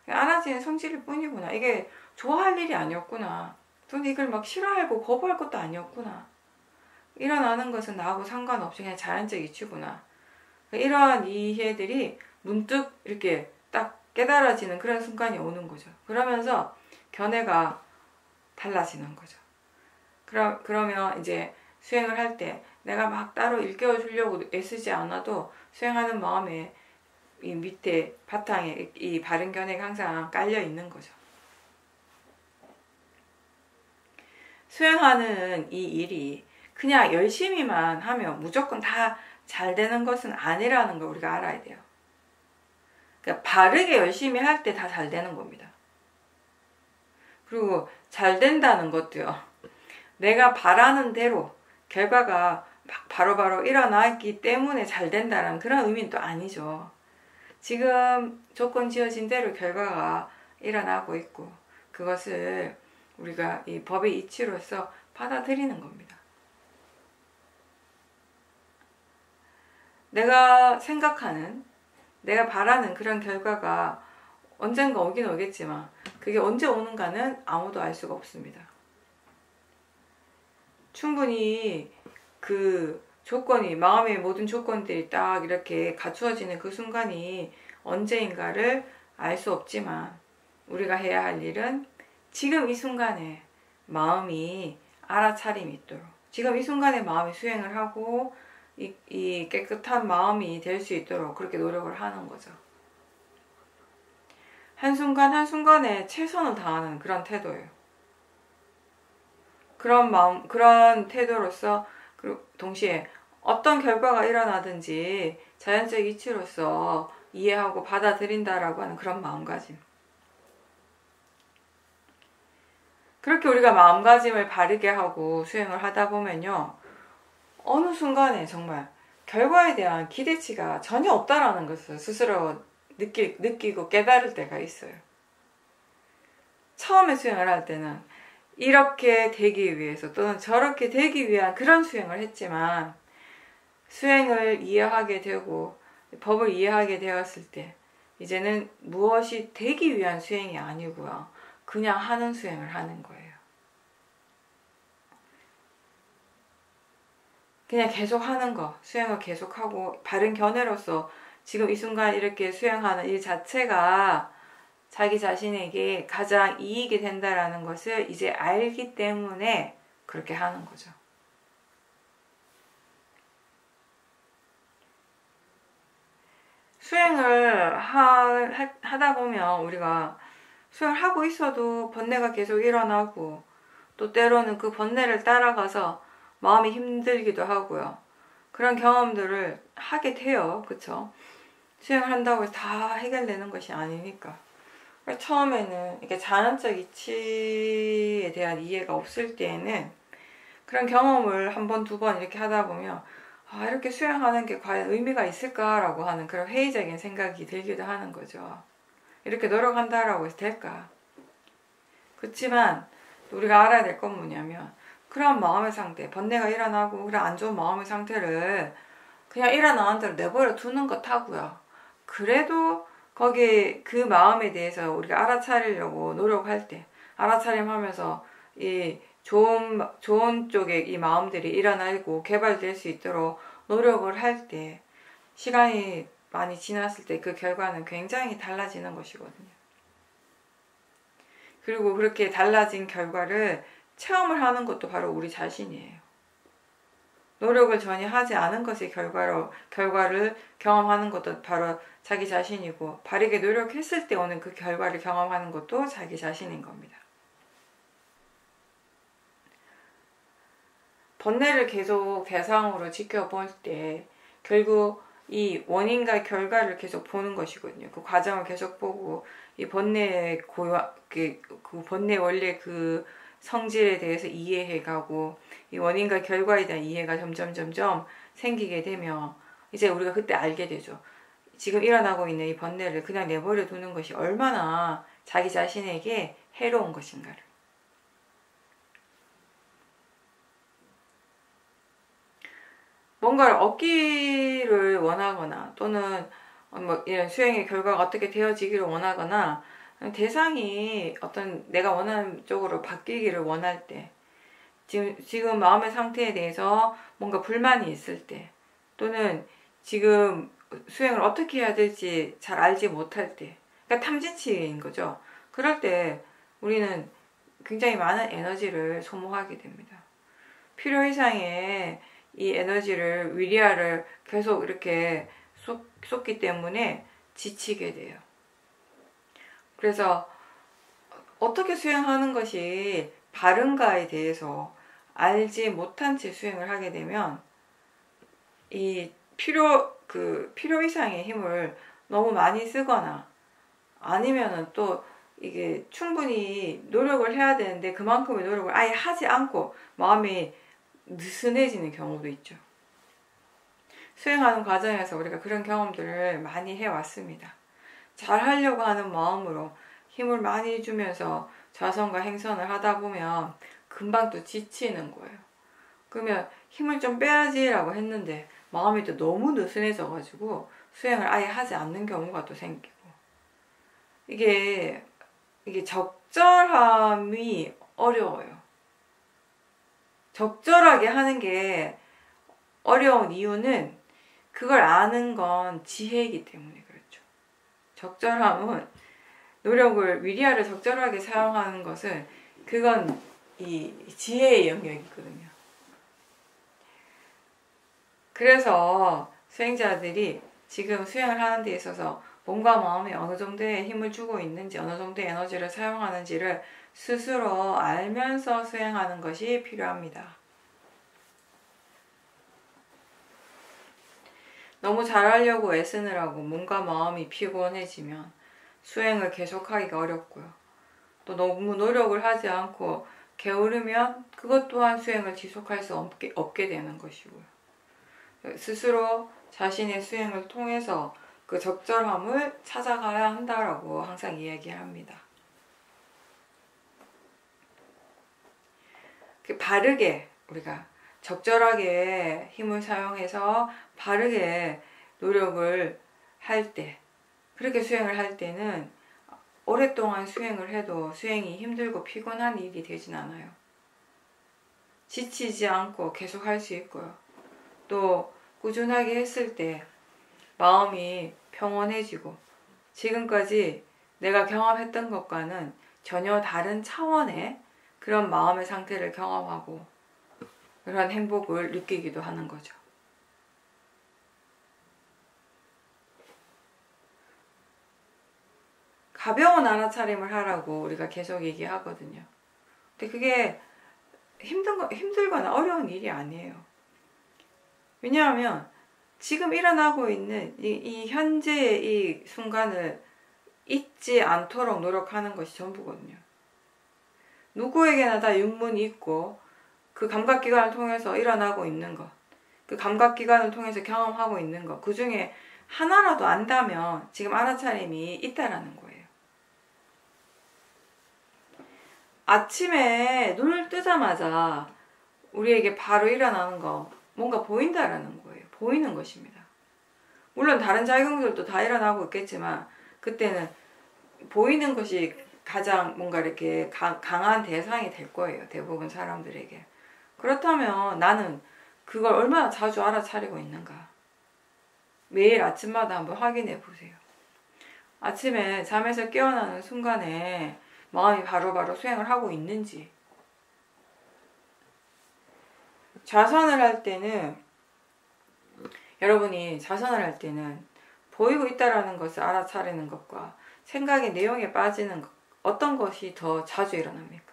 알아지는 성질일 뿐이구나. 이게 좋아할 일이 아니었구나. 또는 이걸 막 싫어하고 거부할 것도 아니었구나. 일어나는 것은 나하고 상관없이 그냥 자연적 이치구나. 이러한 이해들이 문득 이렇게 딱 깨달아지는 그런 순간이 오는 거죠. 그러면서 견해가 달라지는 거죠. 그러면 이제 수행을 할 때 내가 막 따로 일깨워 주려고 애쓰지 않아도 수행하는 마음에 이 밑에 바탕에 이 바른 견해가 항상 깔려 있는 거죠. 수행하는 이 일이 그냥 열심히만 하면 무조건 다 잘 되는 것은 아니라는 걸 우리가 알아야 돼요. 그러니까 바르게 열심히 할 때 다 잘 되는 겁니다. 그리고 잘 된다는 것도요. 내가 바라는 대로 결과가 막 바로바로 일어나기 때문에 잘 된다는 그런 의미는 또 아니죠. 지금 조건 지어진 대로 결과가 일어나고 있고 그것을 우리가 이 법의 이치로서 받아들이는 겁니다. 내가 생각하는 내가 바라는 그런 결과가 언젠가 오긴 오겠지만 그게 언제 오는가는 아무도 알 수가 없습니다. 충분히 그 조건이, 마음의 모든 조건들이 딱 이렇게 갖추어지는 그 순간이 언제인가를 알 수 없지만 우리가 해야 할 일은 지금 이 순간에 마음이 알아차림이 있도록, 지금 이 순간에 마음이 수행을 하고 이 깨끗한 마음이 될 수 있도록 그렇게 노력을 하는 거죠. 한순간 한순간에 최선을 다하는 그런 태도예요. 그런 마음, 그런 태도로서, 그리고 동시에 어떤 결과가 일어나든지 자연적 이치로서 이해하고 받아들인다라고 하는 그런 마음가짐. 그렇게 우리가 마음가짐을 바르게 하고 수행을 하다 보면요, 어느 순간에 정말 결과에 대한 기대치가 전혀 없다라는 것을 스스로 느끼고 깨달을 때가 있어요. 처음에 수행을 할 때는 이렇게 되기 위해서 또는 저렇게 되기 위한 그런 수행을 했지만, 수행을 이해하게 되고 법을 이해하게 되었을 때 이제는 무엇이 되기 위한 수행이 아니고요, 그냥 하는 수행을 하는 거예요. 그냥 계속 하는 거, 수행을 계속하고 바른 견해로서 지금 이 순간 이렇게 수행하는 일 자체가 자기 자신에게 가장 이익이 된다라는 것을 이제 알기 때문에 그렇게 하는 거죠. 수행을 하다 보면 우리가 수행을 하고 있어도 번뇌가 계속 일어나고, 또 때로는 그 번뇌를 따라가서 마음이 힘들기도 하고요. 그런 경험들을 하게 돼요. 그쵸? 수행을 한다고 해서 다 해결되는 것이 아니니까. 처음에는 이렇게 자연적 이치에 대한 이해가 없을 때에는 그런 경험을 한 번, 두 번 이렇게 하다 보면 이렇게 수행하는 게 과연 의미가 있을까라고 하는 그런 회의적인 생각이 들기도 하는 거죠. 이렇게 노력한다라고 해서 될까? 그렇지만 우리가 알아야 될 건 뭐냐면, 그런 마음의 상태, 번뇌가 일어나고 그런 안 좋은 마음의 상태를 그냥 일어나는 대로 내버려 두는 것 하고요. 그래도 거기에 그 마음에 대해서 우리가 알아차리려고 노력할 때, 알아차림하면서 이 좋은 쪽에 이 마음들이 일어나고 개발될 수 있도록 노력을 할 때, 시간이 많이 지났을 때 그 결과는 굉장히 달라지는 것이거든요. 그리고 그렇게 달라진 결과를 체험을 하는 것도 바로 우리 자신이에요. 노력을 전혀 하지 않은 것의 결과를 경험하는 것도 바로 자기 자신이고, 바르게 노력했을 때 오는 그 결과를 경험하는 것도 자기 자신인 겁니다. 번뇌를 계속 대상으로 지켜볼 때 결국 이 원인과 결과를 계속 보는 것이거든요. 그 과정을 계속 보고 이 번뇌의 그 번뇌 원래 그 성질에 대해서 이해해가고, 이 원인과 결과에 대한 이해가 점점 생기게 되면 이제 우리가 그때 알게 되죠. 지금 일어나고 있는 이 번뇌를 그냥 내버려 두는 것이 얼마나 자기 자신에게 해로운 것인가를. 뭔가를 얻기를 원하거나, 또는 뭐 이런 수행의 결과가 어떻게 되어지기를 원하거나, 대상이 어떤 내가 원하는 쪽으로 바뀌기를 원할 때, 지금 마음의 상태에 대해서 뭔가 불만이 있을 때, 또는 지금 수행을 어떻게 해야 될지 잘 알지 못할 때, 그러니까 탐진치인 거죠. 그럴 때 우리는 굉장히 많은 에너지를 소모하게 됩니다. 필요 이상의 이 에너지를, 위리아를 계속 이렇게 쏟기 때문에 지치게 돼요. 그래서 어떻게 수행하는 것이 바른가에 대해서 알지 못한 채 수행을 하게 되면 이 필요 이상의 힘을 너무 많이 쓰거나, 아니면은 또 이게 충분히 노력을 해야 되는데 그만큼의 노력을 아예 하지 않고 마음이 느슨해지는 경우도 있죠. 수행하는 과정에서 우리가 그런 경험들을 많이 해왔습니다. 잘 하려고 하는 마음으로 힘을 많이 주면서 좌선과 행선을 하다 보면 금방 또 지치는 거예요. 그러면 힘을 좀 빼야지라고 했는데 마음이 또 너무 느슨해져가지고 수행을 아예 하지 않는 경우가 또 생기고, 이게 적절함이 어려워요. 적절하게 하는 게 어려운 이유는 그걸 아는 건 지혜이기 때문에 그렇죠. 적절함은 노력을, 위리아를 적절하게 사용하는 것은 그건 이 지혜의 영역이거든요. 그래서 수행자들이 지금 수행을 하는 데 있어서 몸과 마음에 어느 정도의 힘을 주고 있는지, 어느 정도의 에너지를 사용하는지를 스스로 알면서 수행하는 것이 필요합니다. 너무 잘하려고 애쓰느라고 몸과 마음이 피곤해지면 수행을 계속하기가 어렵고요. 또 너무 노력을 하지 않고 게으르면 그것 또한 수행을 지속할 수 없게 되는 것이고요. 스스로 자신의 수행을 통해서 그 적절함을 찾아가야 한다라고 항상 이야기합니다. 바르게 우리가 적절하게 힘을 사용해서 바르게 노력을 할 때, 그렇게 수행을 할 때는 오랫동안 수행을 해도 수행이 힘들고 피곤한 일이 되진 않아요. 지치지 않고 계속 할 수 있고요. 또 꾸준하게 했을 때 마음이 평온해지고 지금까지 내가 경험했던 것과는 전혀 다른 차원의 그런 마음의 상태를 경험하고 그런 행복을 느끼기도 하는 거죠. 가벼운 알아차림을 하라고 우리가 계속 얘기하거든요. 근데 그게 힘들거나 어려운 일이 아니에요. 왜냐하면 지금 일어나고 있는 이 현재의 이 순간을 잊지 않도록 노력하는 것이 전부거든요. 누구에게나 다 육문이 있고 그 감각기관을 통해서 일어나고 있는 것, 그 감각기관을 통해서 경험하고 있는 것, 그 중에 하나라도 안다면 지금 알아차림이 있다라는 거예요. 아침에 눈을 뜨자마자 우리에게 바로 일어나는 거, 뭔가 보인다라는 거예요. 보이는 것입니다. 물론 다른 작용들도 다 일어나고 있겠지만 그때는 보이는 것이 가장 뭔가 이렇게 강한 대상이 될 거예요. 대부분 사람들에게. 그렇다면 나는 그걸 얼마나 자주 알아차리고 있는가. 매일 아침마다 한번 확인해 보세요. 아침에 잠에서 깨어나는 순간에 마음이 바로바로 수행을 하고 있는지. 좌선을 할 때는, 여러분이 좌선을 할 때는 보이고 있다라는 것을 알아차리는 것과 생각의 내용에 빠지는 것, 어떤 것이 더 자주 일어납니까?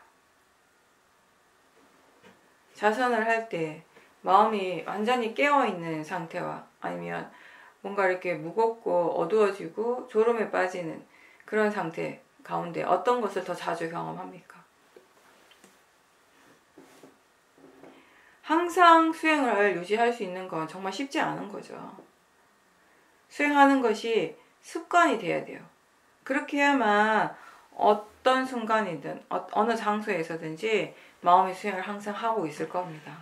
좌선을 할 때 마음이 완전히 깨어있는 상태와 아니면 뭔가 이렇게 무겁고 어두워지고 졸음에 빠지는 그런 상태 가운데 어떤 것을 더 자주 경험합니까? 항상 수행을 유지할 수 있는 건 정말 쉽지 않은 거죠. 수행하는 것이 습관이 돼야 돼요. 그렇게 해야만 어떤 순간이든 어느 장소에서든지 마음의 수행을 항상 하고 있을 겁니다.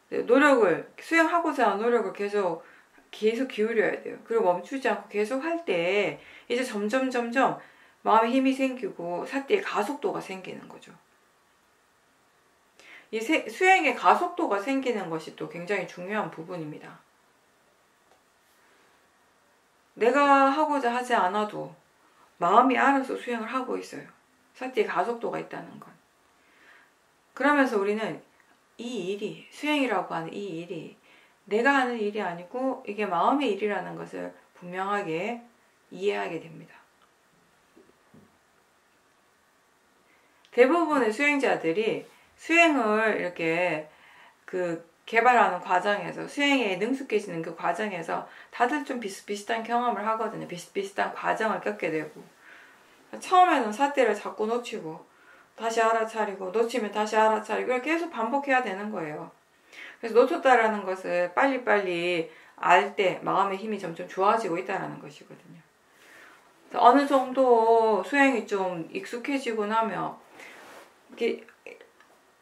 노력을, 수행하고자 하는 노력을 계속 기울여야 돼요. 그리고 멈추지 않고 계속 할 때 이제 점점 마음에 힘이 생기고 사띠의 가속도가 생기는 거죠. 이 수행의 가속도가 생기는 것이 또 굉장히 중요한 부분입니다. 내가 하고자 하지 않아도 마음이 알아서 수행을 하고 있어요. 사띠의 가속도가 있다는 건. 그러면서 우리는 이 일이, 수행이라고 하는 이 일이 내가 하는 일이 아니고 이게 마음의 일이라는 것을 분명하게 이해하게 됩니다. 대부분의 수행자들이 수행을 이렇게 개발하는 과정에서, 수행에 능숙해지는 그 과정에서 다들 좀 비슷비슷한 경험을 하거든요. 비슷비슷한 과정을 겪게 되고, 처음에는 사띠를 자꾸 놓치고 다시 알아차리고 놓치면 다시 알아차리고 이걸 계속 반복해야 되는 거예요. 그래서 놓쳤다라는 것을 빨리빨리 알 때 마음의 힘이 점점 좋아지고 있다는 것이거든요. 어느 정도 수행이 좀 익숙해지고 나면 이렇게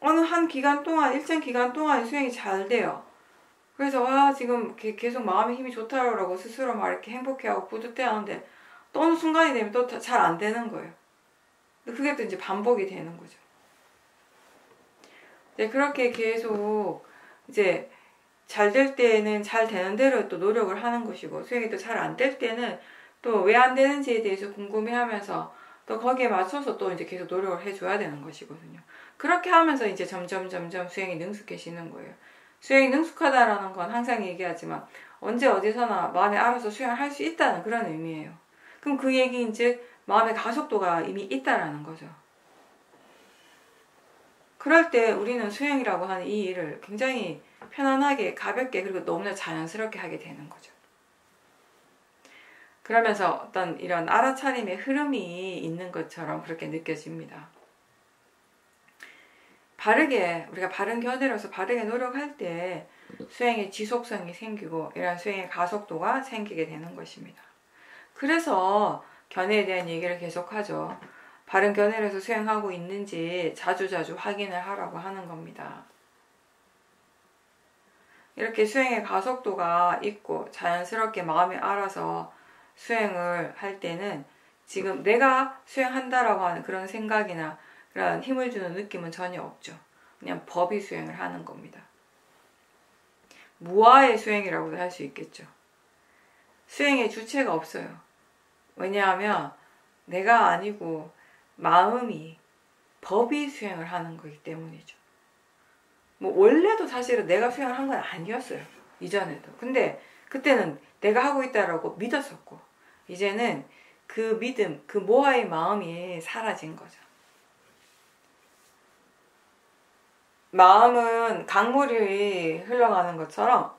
어느 한 기간 동안, 일정 기간 동안 수행이 잘 돼요. 그래서 와 지금 계속 마음의 힘이 좋다라고 스스로 막 이렇게 행복해하고 뿌듯해하는데 또 어느 순간이 되면 또 잘 안 되는 거예요. 그게 또 이제 반복이 되는 거죠. 네, 그렇게 계속 이제 잘 될 때는 잘 되는 대로 또 노력을 하는 것이고, 수행이 또 잘 안 될 때는 또 왜 안 되는지에 대해서 궁금해하면서 또 거기에 맞춰서 또 이제 계속 노력을 해줘야 되는 것이거든요. 그렇게 하면서 이제 점점 수행이 능숙해지는 거예요. 수행이 능숙하다라는 건 항상 얘기하지만 언제 어디서나 마음에 알아서 수행할 수 있다는 그런 의미예요. 그럼 그 얘기인즉 마음의 가속도가 이미 있다라는 거죠. 그럴 때 우리는 수행이라고 하는 이 일을 굉장히 편안하게 가볍게 그리고 너무나 자연스럽게 하게 되는 거죠. 그러면서 어떤 이런 알아차림의 흐름이 있는 것처럼 그렇게 느껴집니다. 우리가 바른 견해로서 바르게 노력할 때 수행의 지속성이 생기고 이런 수행의 가속도가 생기게 되는 것입니다. 그래서 견해에 대한 얘기를 계속하죠. 바른 견해로서 수행하고 있는지 자주자주 확인을 하라고 하는 겁니다. 이렇게 수행의 가속도가 있고 자연스럽게 마음이 알아서 수행을 할 때는 지금 내가 수행한다라고 하는 그런 생각이나 그런 힘을 주는 느낌은 전혀 없죠. 그냥 법이 수행을 하는 겁니다. 무아의 수행이라고도 할 수 있겠죠. 수행의 주체가 없어요. 왜냐하면 내가 아니고 마음이, 법이 수행을 하는 거기 때문이죠. 뭐 원래도 사실은 내가 수행을 한 건 아니었어요. 이전에도. 근데 그때는 내가 하고 있다라고 믿었었고 이제는 그 믿음, 그 모아의 마음이 사라진 거죠. 마음은 강물이 흘러가는 것처럼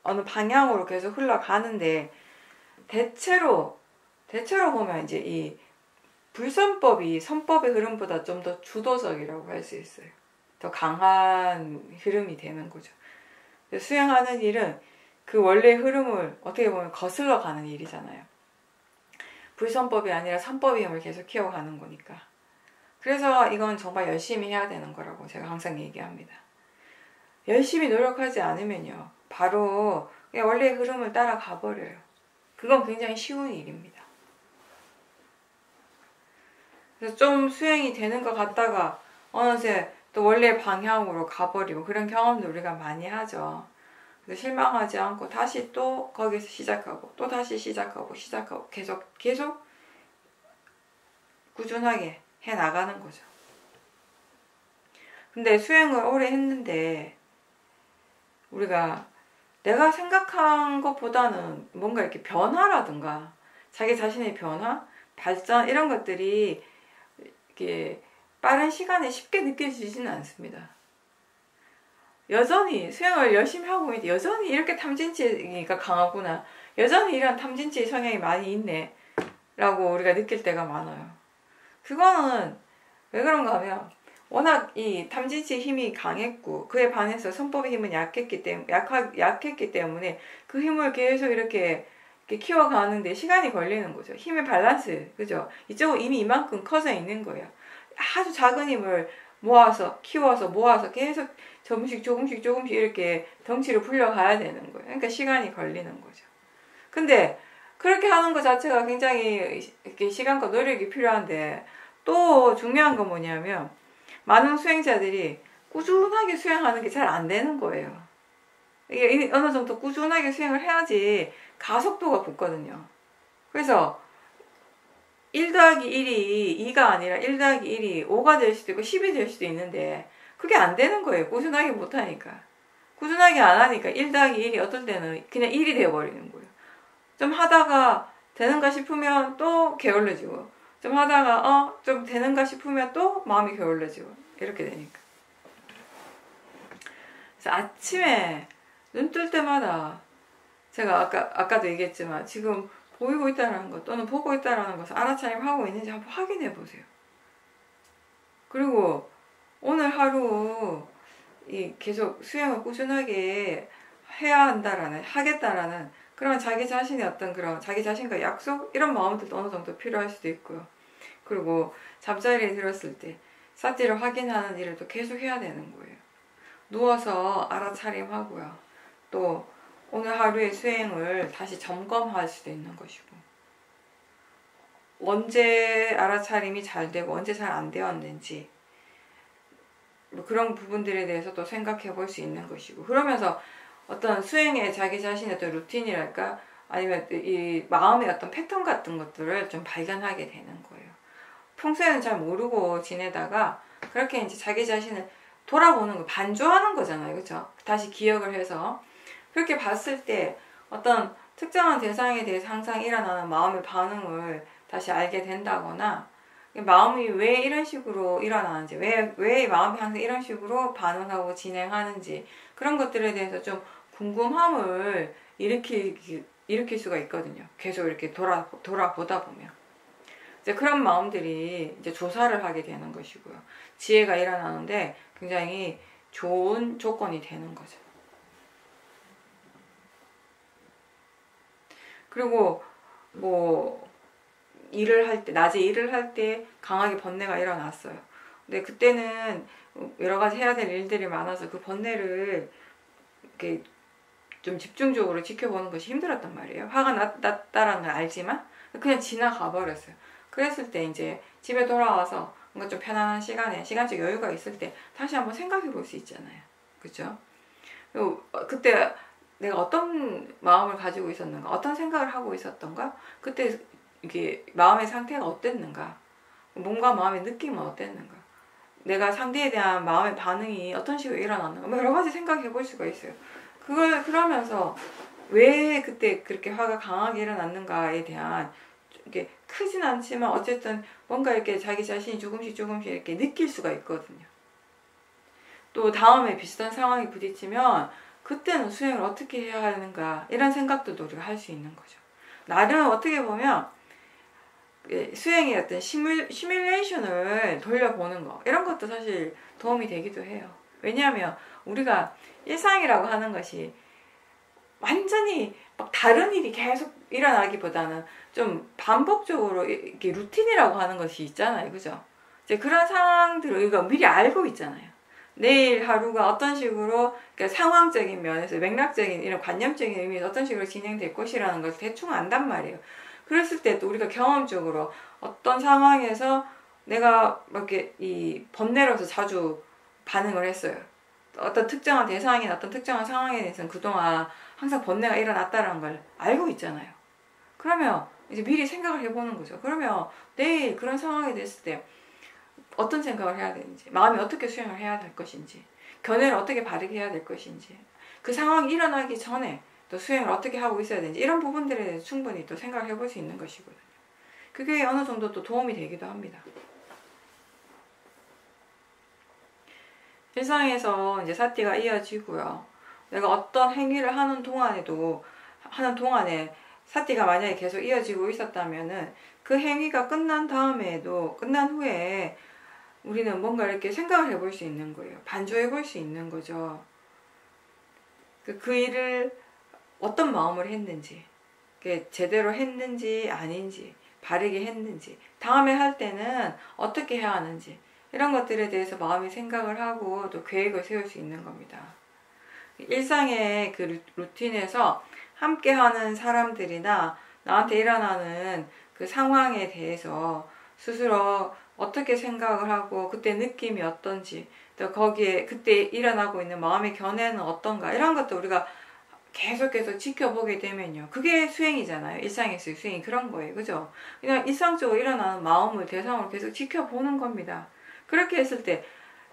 어느 방향으로 계속 흘러가는데 대체로 보면 이제 이 불선법이 선법의 흐름보다 좀 더 주도적이라고 할 수 있어요. 더 강한 흐름이 되는 거죠. 수행하는 일은 그 원래의 흐름을 어떻게 보면 거슬러 가는 일이잖아요. 불선법이 아니라 선법의 힘을 계속 키워가는 거니까. 그래서 이건 정말 열심히 해야 되는 거라고 제가 항상 얘기합니다. 열심히 노력하지 않으면요. 바로 그냥 원래의 흐름을 따라가 버려요. 그건 굉장히 쉬운 일입니다. 그래서 좀 수행이 되는 것 같다가 어느새 또 원래 방향으로 가버리고 그런 경험도 우리가 많이 하죠. 그래서 실망하지 않고 다시 또 거기서 시작하고 또 다시 시작하고 계속 꾸준하게 해 나가는 거죠. 근데 수행을 오래 했는데 우리가 내가 생각한 것보다는 뭔가 이렇게 변화라든가 자기 자신의 변화, 발전 이런 것들이 이렇게 빠른 시간에 쉽게 느껴지지는 않습니다. 여전히 수행을 열심히 하고 있는데 여전히 이렇게 탐진치가 강하구나. 여전히 이런 탐진치 성향이 많이 있네. 라고 우리가 느낄 때가 많아요. 그거는 왜 그런가 하면 워낙 이 탐진치의 힘이 강했고 그에 반해서 선법의 힘은 약했기 때문에 그 힘을 계속 이렇게 키워가는데 시간이 걸리는 거죠. 힘의 밸런스, 그죠? 이쪽은 이미 이만큼 커져 있는 거예요. 아주 작은 힘을 키워서 계속 조금씩 이렇게 덩치를 불려가야 되는 거예요. 그러니까 시간이 걸리는 거죠. 근데 그렇게 하는 것 자체가 굉장히 이렇게 시간과 노력이 필요한데 또 중요한 건 뭐냐면 많은 수행자들이 꾸준하게 수행하는 게 잘 안 되는 거예요. 이게 어느 정도 꾸준하게 수행을 해야지 가속도가 붙거든요. 그래서 1 더하기 1이 2가 아니라 1 더하기 1이 5가 될 수도 있고 10이 될 수도 있는데 그게 안 되는 거예요. 꾸준하게 못하니까. 꾸준하게 안 하니까 1 더하기 1이 어떨 때는 그냥 1이 되어버리는 거예요. 좀 하다가 되는가 싶으면 또 게을러지고 좀 하다가 좀 되는가 싶으면 또 마음이 게을러지고 이렇게 되니까. 그래서 아침에 눈 뜰 때마다 제가 아까도 얘기했지만 지금 보이고 있다는 것 또는 보고 있다는 것을 알아차림하고 있는지 한번 확인해 보세요. 그리고 오늘 하루 계속 수행을 꾸준하게 하겠다라는 그런 자기 자신의 어떤 그런 자기 자신과 약속 이런 마음들도 어느 정도 필요할 수도 있고요. 그리고 잠자리에 들었을 때 사티를 확인하는 일을 또 계속 해야 되는 거예요. 누워서 알아차림하고요. 또 오늘 하루의 수행을 다시 점검할 수도 있는 것이고, 언제 알아차림이 잘 되고 언제 잘 안 되었는지 뭐 그런 부분들에 대해서 또 생각해 볼 수 있는 것이고, 그러면서 어떤 수행에 자기 자신의 어떤 루틴이랄까 아니면 이 마음의 어떤 패턴 같은 것들을 좀 발견하게 되는 거예요. 평소에는 잘 모르고 지내다가 그렇게 이제 자기 자신을 돌아보는 거, 반주하는 거잖아요. 그렇죠? 다시 기억을 해서 그렇게 봤을 때 어떤 특정한 대상에 대해서 항상 일어나는 마음의 반응을 다시 알게 된다거나, 마음이 왜 이런 식으로 일어나는지, 왜 마음이 항상 이런 식으로 반응하고 진행하는지, 그런 것들에 대해서 좀 궁금함을 일으킬 수가 있거든요. 계속 이렇게 돌아보다 보면. 이제 그런 마음들이 이제 조사를 하게 되는 것이고요. 지혜가 일어나는데 굉장히 좋은 조건이 되는 거죠. 그리고 뭐 일을 할 때, 낮에 일을 할 때 강하게 번뇌가 일어났어요. 근데 그때는 여러 가지 해야 될 일들이 많아서 그 번뇌를 이렇게 좀 집중적으로 지켜보는 것이 힘들었단 말이에요. 화가 났다라는 걸 알지만 그냥 지나가 버렸어요. 그랬을 때 이제 집에 돌아와서 뭔가 좀 편안한 시간에, 시간적 여유가 있을 때 다시 한번 생각해 볼 수 있잖아요. 그죠? 그리고 그때 내가 어떤 마음을 가지고 있었는가, 어떤 생각을 하고 있었던가, 그때 이게 마음의 상태가 어땠는가, 몸과 마음의 느낌은 어땠는가, 내가 상대에 대한 마음의 반응이 어떤 식으로 일어났는가, 뭐 여러 가지 생각해 볼 수가 있어요. 그러면서 왜 그때 그렇게 화가 강하게 일어났는가에 대한, 이게 크진 않지만 어쨌든 뭔가 이렇게 자기 자신이 조금씩 이렇게 느낄 수가 있거든요. 또 다음에 비슷한 상황이 부딪히면 그때는 수행을 어떻게 해야 하는가, 이런 생각도 우리가 할 수 있는 거죠. 나름 어떻게 보면 수행의 어떤 시뮬레이션을 돌려보는 거, 이런 것도 사실 도움이 되기도 해요. 왜냐하면 우리가 일상이라고 하는 것이 완전히 막 다른 일이 계속 일어나기보다는 좀 반복적으로 이렇게 루틴이라고 하는 것이 있잖아요. 그죠? 이제 그런 상황들을 우리가 미리 알고 있잖아요. 내일 하루가 어떤 식으로, 그러니까 상황적인 면에서 맥락적인 이런 관념적인 의미에서 어떤 식으로 진행될 것이라는 것을 대충 안단 말이에요. 그랬을 때 또 우리가 경험적으로 어떤 상황에서 내가 막 이렇게 이 번뇌로서 자주 반응을 했어요. 어떤 특정한 대상이나 어떤 특정한 상황에 대해서는 그동안 항상 번뇌가 일어났다는 걸 알고 있잖아요. 그러면 이제 미리 생각을 해보는 거죠. 그러면 내일 그런 상황이 됐을 때 어떤 생각을 해야 되는지, 마음이 어떻게 수행을 해야 될 것인지, 견해를 어떻게 바르게 해야 될 것인지, 그 상황이 일어나기 전에 또 수행을 어떻게 하고 있어야 되는지, 이런 부분들에 대해서 충분히 또 생각을 해볼 수 있는 것이거든요. 그게 어느 정도 또 도움이 되기도 합니다. 일상에서 이제 사티가 이어지고요. 내가 어떤 행위를 하는 동안에 사티가 만약에 계속 이어지고 있었다면은 그 행위가 끝난 후에 우리는 뭔가 이렇게 생각을 해볼 수 있는 거예요. 반주해 볼 수 있는 거죠. 그 일을 어떤 마음으로 했는지, 제대로 했는지 아닌지, 바르게 했는지, 다음에 할 때는 어떻게 해야 하는지, 이런 것들에 대해서 마음이 생각을 하고 또 계획을 세울 수 있는 겁니다. 일상의 그 루틴에서 함께하는 사람들이나 나한테 일어나는 그 상황에 대해서 스스로 어떻게 생각을 하고 그때 느낌이 어떤지, 또 거기에 그때 일어나고 있는 마음의 견해는 어떤가, 이런 것도 우리가 계속해서 지켜보게 되면요, 그게 수행이잖아요. 일상에서의 수행이 그런 거예요. 그죠? 그냥 일상적으로 일어나는 마음을 대상으로 계속 지켜보는 겁니다. 그렇게 했을 때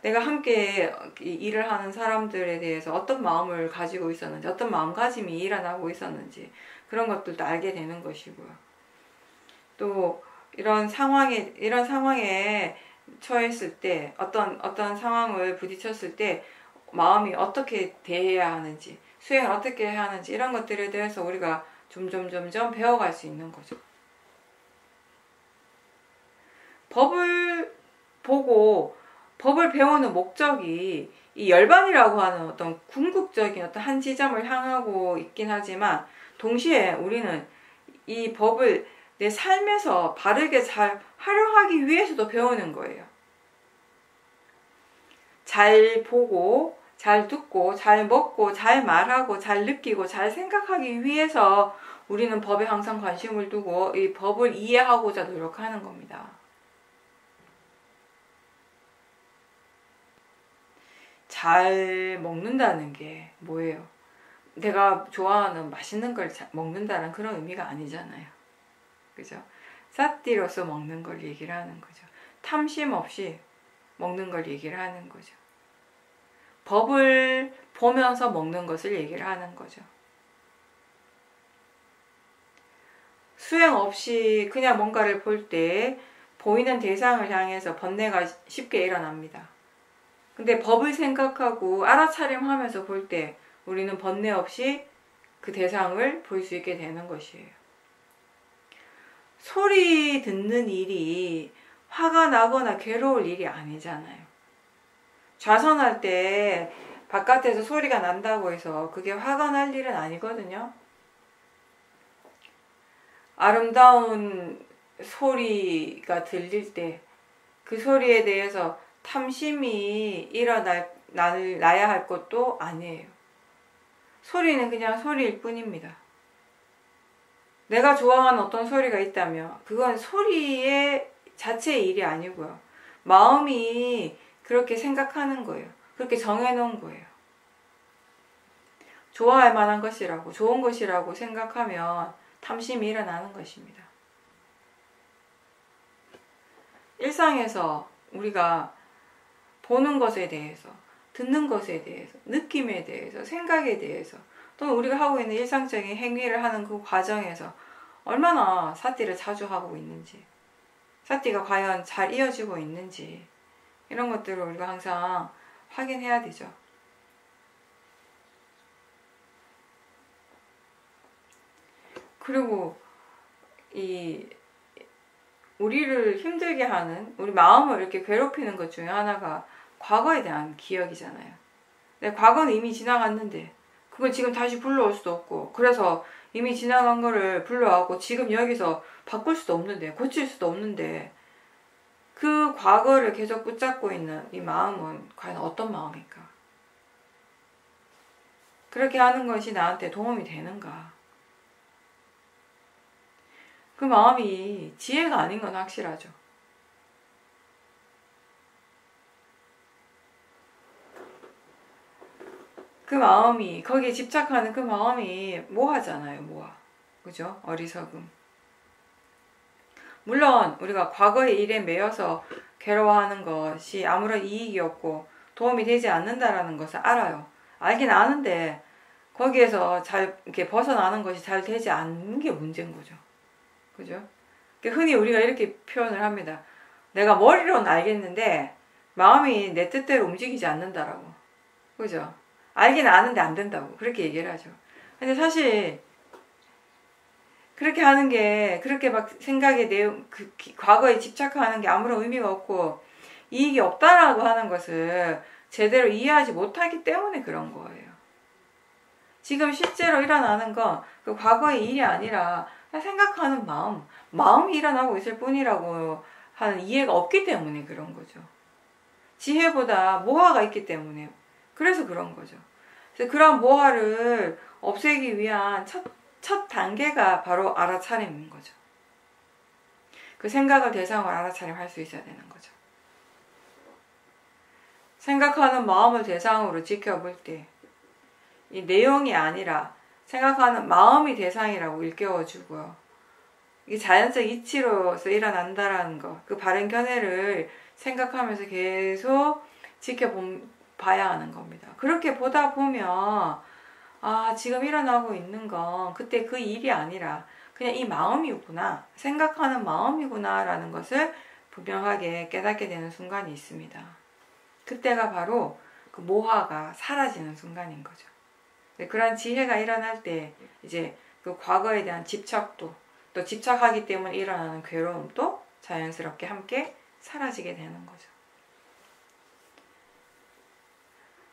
내가 함께 일을 하는 사람들에 대해서 어떤 마음을 가지고 있었는지, 어떤 마음가짐이 일어나고 있었는지, 그런 것들도 알게 되는 것이고요. 또 이런 상황에 처했을 때, 어떤 상황을 부딪혔을 때 마음이 어떻게 대해야 하는지, 수행을 어떻게 해야 하는지, 이런 것들에 대해서 우리가 점점 배워갈 수 있는 거죠. 법을 배우는 목적이 이 열반이라고 하는 어떤 궁극적인 어떤 한 지점을 향하고 있긴 하지만, 동시에 우리는 이 법을 내 삶에서 바르게 잘 활용하기 위해서도 배우는 거예요. 잘 보고 잘 듣고 잘 먹고 잘 말하고 잘 느끼고 잘 생각하기 위해서 우리는 법에 항상 관심을 두고 이 법을 이해하고자 노력하는 겁니다. 잘 먹는다는 게 뭐예요? 내가 좋아하는 맛있는 걸 먹는다는 그런 의미가 아니잖아요. 그죠? 사띠로서 먹는 걸 얘기를 하는 거죠. 탐심 없이 먹는 걸 얘기를 하는 거죠. 법을 보면서 먹는 것을 얘기를 하는 거죠. 수행 없이 그냥 뭔가를 볼 때 보이는 대상을 향해서 번뇌가 쉽게 일어납니다. 근데 법을 생각하고 알아차림하면서 볼 때 우리는 번뇌 없이 그 대상을 볼 수 있게 되는 것이에요. 소리 듣는 일이 화가 나거나 괴로울 일이 아니잖아요. 좌선할 때 바깥에서 소리가 난다고 해서 그게 화가 날 일은 아니거든요. 아름다운 소리가 들릴 때 그 소리에 대해서 탐심이 나야 할 것도 아니에요. 소리는 그냥 소리일 뿐입니다. 내가 좋아하는 어떤 소리가 있다면 그건 소리의 자체의 일이 아니고요. 마음이 그렇게 생각하는 거예요. 그렇게 정해놓은 거예요. 좋아할 만한 것이라고, 좋은 것이라고 생각하면 탐심이 일어나는 것입니다. 일상에서 우리가 보는 것에 대해서, 듣는 것에 대해서, 느낌에 대해서, 생각에 대해서, 또는 우리가 하고 있는 일상적인 행위를 하는 그 과정에서 얼마나 사띠를 자주 하고 있는지, 사띠가 과연 잘 이어지고 있는지, 이런 것들을 우리가 항상 확인해야 되죠. 그리고 우리를 힘들게 하는, 우리 마음을 이렇게 괴롭히는 것 중에 하나가 과거에 대한 기억이잖아요. 내 과거는 이미 지나갔는데 그걸 지금 다시 불러올 수도 없고, 그래서 이미 지나간 거를 불러와고 지금 여기서 바꿀 수도 없는데, 고칠 수도 없는데, 그 과거를 계속 붙잡고 있는 이 마음은 과연 어떤 마음일까? 그렇게 하는 것이 나한테 도움이 되는가? 그 마음이 지혜가 아닌 건 확실하죠. 그 마음이, 거기에 집착하는 그 마음이 모하잖아요, 모하. 그죠? 어리석음. 물론 우리가 과거의 일에 매여서 괴로워하는 것이 아무런 이익이 없고 도움이 되지 않는다라는 것을 알아요. 알긴 아는데 거기에서 잘 이렇게 벗어나는 것이 잘 되지 않는 게 문제인 거죠. 그죠? 흔히 우리가 이렇게 표현을 합니다. 내가 머리로는 알겠는데 마음이 내 뜻대로 움직이지 않는다라고. 그죠? 알긴 아는데 안 된다고 그렇게 얘기를 하죠. 근데 사실 그렇게 하는 게, 그렇게 막 생각의 내용, 과거에 집착하는 게 아무런 의미가 없고 이익이 없다라고 하는 것을 제대로 이해하지 못하기 때문에 그런 거예요. 지금 실제로 일어나는 건 그 과거의 일이 아니라 생각하는 마음이 일어나고 있을 뿐이라고 하는 이해가 없기 때문에 그런 거죠. 지혜보다 모하가 있기 때문에 그래서 그런 거죠. 그래서 그런 모하를 없애기 위한 첫 단계가 바로 알아차림인 거죠. 그 생각을 대상으로 알아차림할 수 있어야 되는 거죠. 생각하는 마음을 대상으로 지켜볼 때 이 내용이 아니라 생각하는 마음이 대상이라고 일깨워주고요. 이게 자연적 이치로서 일어난다라는 거, 그 바른 견해를 생각하면서 계속 지켜봐야 하는 겁니다. 그렇게 보다 보면 지금 일어나고 있는 건 그때 그 일이 아니라 그냥 이 마음이구나, 생각하는 마음이구나 라는 것을 분명하게 깨닫게 되는 순간이 있습니다. 그때가 바로 그 모하가 사라지는 순간인 거죠. 그런 지혜가 일어날 때 이제 그 과거에 대한 집착도, 또 집착하기 때문에 일어나는 괴로움도 자연스럽게 함께 사라지게 되는 거죠.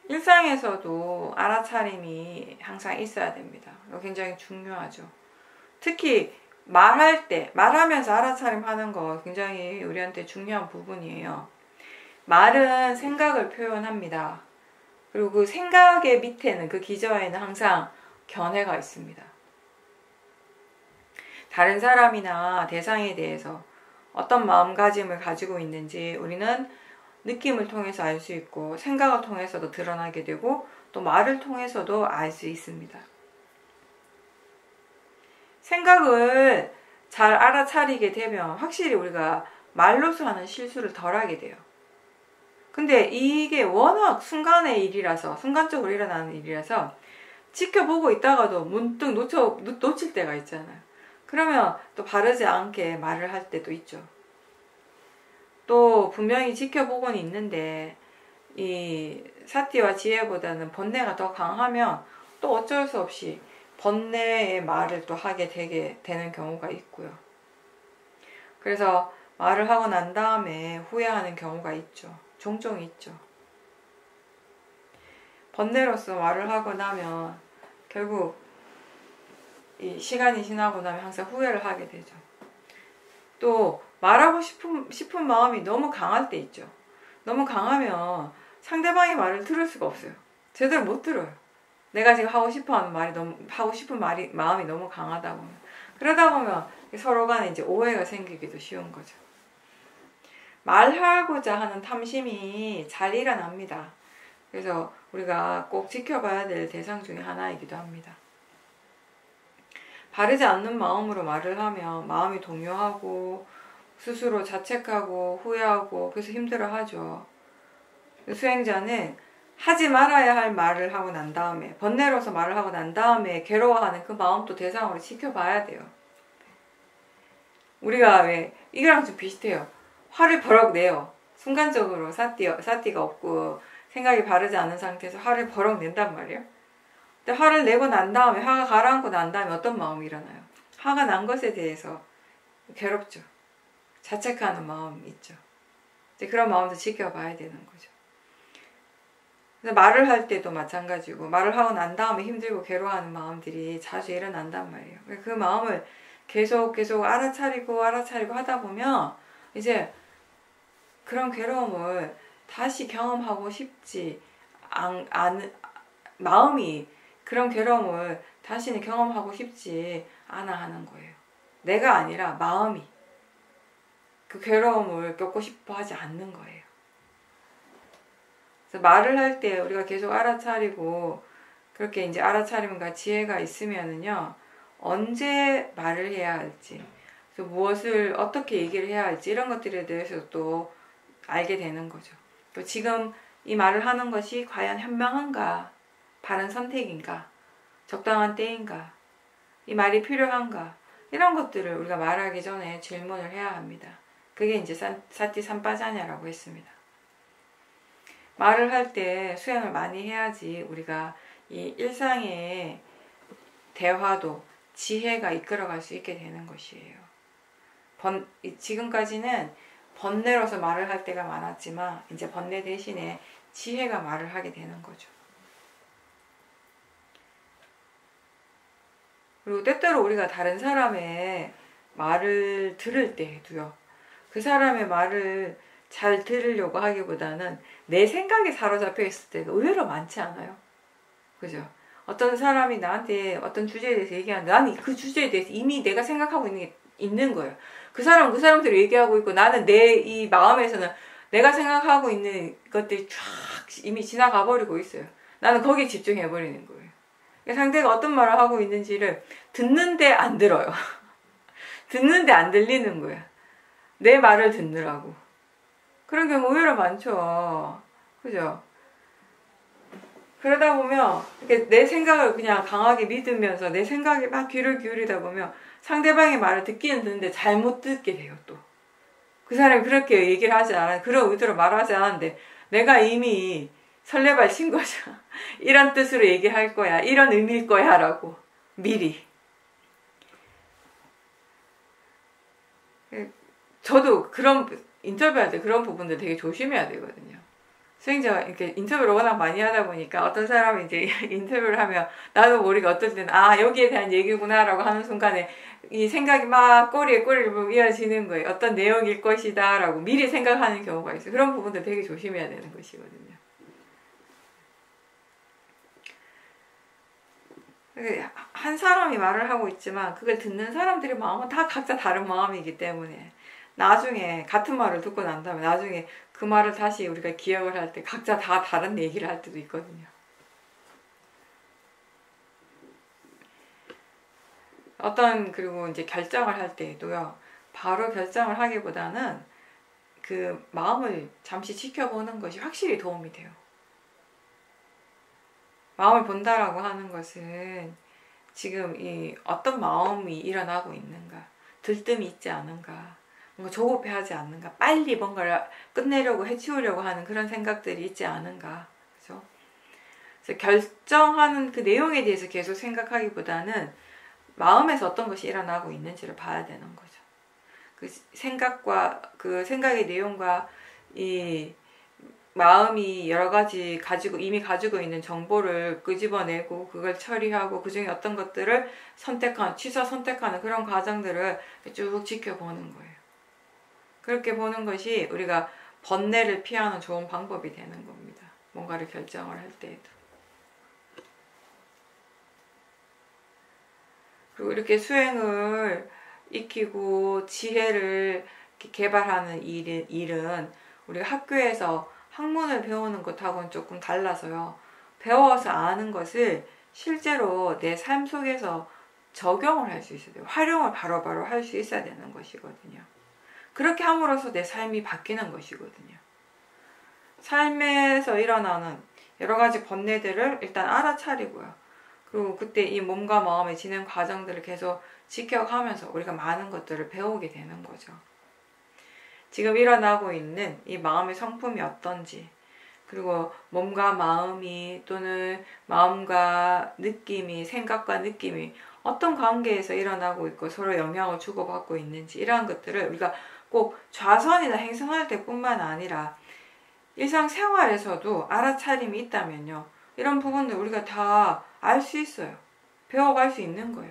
일상에서도 알아차림이 항상 있어야 됩니다. 이거 굉장히 중요하죠. 특히 말하면서 알아차림 하는 거 굉장히 우리한테 중요한 부분이에요. 말은 생각을 표현합니다. 그리고 그 생각의 밑에는, 그 기저에는 항상 견해가 있습니다. 다른 사람이나 대상에 대해서 어떤 마음가짐을 가지고 있는지 우리는 느낌을 통해서 알 수 있고, 생각을 통해서도 드러나게 되고, 또 말을 통해서도 알 수 있습니다. 생각을 잘 알아차리게 되면 확실히 우리가 말로서 하는 실수를 덜 하게 돼요. 근데 이게 워낙 순간의 일이라서, 순간적으로 일어나는 일이라서 지켜보고 있다가도 문득 놓칠 때가 있잖아요. 그러면 또 바르지 않게 말을 할 때도 있죠. 또 분명히 지켜보고는 있는데 이 사티와 지혜보다는 번뇌가 더 강하면 또 어쩔 수 없이 번뇌의 말을 또 하게 되는 경우가 있고요. 그래서 말을 하고 난 다음에 후회하는 경우가 있죠. 종종 있죠. 번뇌로서 말을 하고 나면 결국 이 시간이 지나고 나면 항상 후회를 하게 되죠. 또 말하고 싶은 마음이 너무 강할 때 있죠. 너무 강하면 상대방의 말을 들을 수가 없어요. 제대로 못 들어요. 내가 지금 하고 싶은 마음이 너무 강하다 보면. 그러다 보면 서로 간에 이제 오해가 생기기도 쉬운 거죠. 말하고자 하는 탐심이 잘 일어납니다. 그래서 우리가 꼭 지켜봐야 될 대상 중에 하나이기도 합니다. 바르지 않는 마음으로 말을 하면 마음이 동요하고 스스로 자책하고 후회하고 그래서 힘들어하죠. 수행자는 하지 말아야 할 말을 하고 난 다음에, 번뇌로서 말을 하고 난 다음에 괴로워하는 그 마음도 대상으로 지켜봐야 돼요. 우리가 왜 이거랑 좀 비슷해요. 화를 버럭 내요. 순간적으로 사티가 없고 생각이 바르지 않은 상태에서 화를 버럭 낸단 말이에요. 근데 화를 내고 난 다음에, 화가 가라앉고 난 다음에 어떤 마음이 일어나요? 화가 난 것에 대해서 괴롭죠. 자책하는 마음이 있죠. 이제 그런 마음도 지켜봐야 되는 거죠. 그래서 말을 할 때도 마찬가지고, 말을 하고 난 다음에 힘들고 괴로워하는 마음들이 자주 일어난단 말이에요. 그 마음을 계속 알아차리고 하다 보면 이제 그런 괴로움을 다시 경험하고 싶지 마음이 그런 괴로움을 다시는 경험하고 싶지 않아 하는 거예요. 내가 아니라 마음이 그 괴로움을 겪고 싶어 하지 않는 거예요. 그래서 말을 할 때 우리가 계속 알아차리고, 그렇게 이제 알아차림과 지혜가 있으면은요, 언제 말을 해야 할지, 그래서 무엇을 어떻게 얘기를 해야 할지, 이런 것들에 대해서 또 알게 되는 거죠. 또 지금 이 말을 하는 것이 과연 현명한가, 바른 선택인가, 적당한 때인가, 이 말이 필요한가, 이런 것들을 우리가 말하기 전에 질문을 해야 합니다. 그게 이제 사티 삼빠자냐라고 했습니다. 말을 할 때 수행을 많이 해야지 우리가 이 일상의 대화도 지혜가 이끌어갈 수 있게 되는 것이에요. 지금까지는 번뇌로서 말을 할 때가 많았지만 이제 번뇌 대신에 지혜가 말을 하게 되는 거죠. 그리고 때때로 우리가 다른 사람의 말을 들을 때도요, 그 사람의 말을 잘 들으려고 하기보다는 내 생각에 사로잡혀 있을 때가 의외로 많지 않아요? 그죠? 어떤 사람이 나한테 어떤 주제에 대해서 얘기하는데 나는 그 주제에 대해서 이미 내가 생각하고 있는 거예요. 그 사람은 그 사람대로 얘기하고 있고, 나는 내 이 마음에서는 내가 생각하고 있는 것들이 쫙 이미 지나가 버리고 있어요. 나는 거기에 집중해 버리는 거예요. 상대가 어떤 말을 하고 있는지를 듣는데 안 들어요. 듣는데 안 들리는 거야. 내 말을 듣느라고. 그런 경우 의외로 많죠. 그죠? 그러다 보면 내 생각을 그냥 강하게 믿으면서 내 생각에 막 귀를 기울이다 보면 상대방의 말을 듣기는 듣는데 잘못 듣게 돼요. 또 그 사람이 그렇게 얘기를 하지 않아요. 그런 의도로 말하지 않았는데 내가 이미 설레발 친 거죠. 이런 뜻으로 얘기할 거야, 이런 의미일 거야 라고 미리. 저도 그런 인터뷰할 때 그런 부분들 되게 조심해야 되거든요. 수행자가 이렇게 인터뷰를 워낙 많이 하다 보니까 어떤 사람이 이제 인터뷰를 하면 나도 모르게 어떨 때는 여기에 대한 얘기구나 라고 하는 순간에 이 생각이 막 꼬리에 꼬리를 이어지는 거예요. 어떤 내용일 것이다 라고 미리 생각하는 경우가 있어요. 그런 부분들 되게 조심해야 되는 것이거든요. 한 사람이 말을 하고 있지만 그걸 듣는 사람들의 마음은 다 각자 다른 마음이기 때문에 나중에 같은 말을 듣고 난 다음에 나중에 그 말을 다시 우리가 기억을 할 때 각자 다 다른 얘기를 할 때도 있거든요. 그리고 이제 결정을 할 때에도요, 바로 결정을 하기보다는 그 마음을 잠시 지켜보는 것이 확실히 도움이 돼요. 마음을 본다라고 하는 것은 지금 이 어떤 마음이 일어나고 있는가, 들뜸이 있지 않은가, 뭔가 조급해하지 않는가, 빨리 뭔가를 끝내려고 해치우려고 하는 그런 생각들이 있지 않은가, 그죠? 그래서 결정하는 그 내용에 대해서 계속 생각하기보다는 마음에서 어떤 것이 일어나고 있는지를 봐야 되는 거죠. 그 생각과 그 생각의 내용과 이 마음이 여러 가지 이미 가지고 있는 정보를 끄집어내고 그걸 처리하고 그 중에 어떤 것들을 선택하는 그런 과정들을 쭉 지켜보는 거예요. 그렇게 보는 것이 우리가 번뇌를 피하는 좋은 방법이 되는 겁니다. 뭔가를 결정을 할 때에도. 그리고 이렇게 수행을 익히고 지혜를 개발하는 일은 우리가 학교에서 학문을 배우는 것하고는 조금 달라서요. 배워서 아는 것을 실제로 내 삶 속에서 적용을 할 수 있어야 돼요. 활용을 바로바로 할 수 있어야 되는 것이거든요. 그렇게 함으로써 내 삶이 바뀌는 것이거든요. 삶에서 일어나는 여러 가지 번뇌들을 일단 알아차리고요. 그리고 그때 이 몸과 마음의 진행 과정들을 계속 지켜가면서 우리가 많은 것들을 배우게 되는 거죠. 지금 일어나고 있는 이 마음의 성품이 어떤지, 그리고 몸과 마음이 또는 마음과 느낌이, 생각과 느낌이 어떤 관계에서 일어나고 있고 서로 영향을 주고받고 있는지, 이러한 것들을 우리가 꼭 좌선이나 행선할 때뿐만 아니라 일상생활에서도 알아차림이 있다면요, 이런 부분들 우리가 다 알 수 있어요. 배워갈 수 있는 거예요.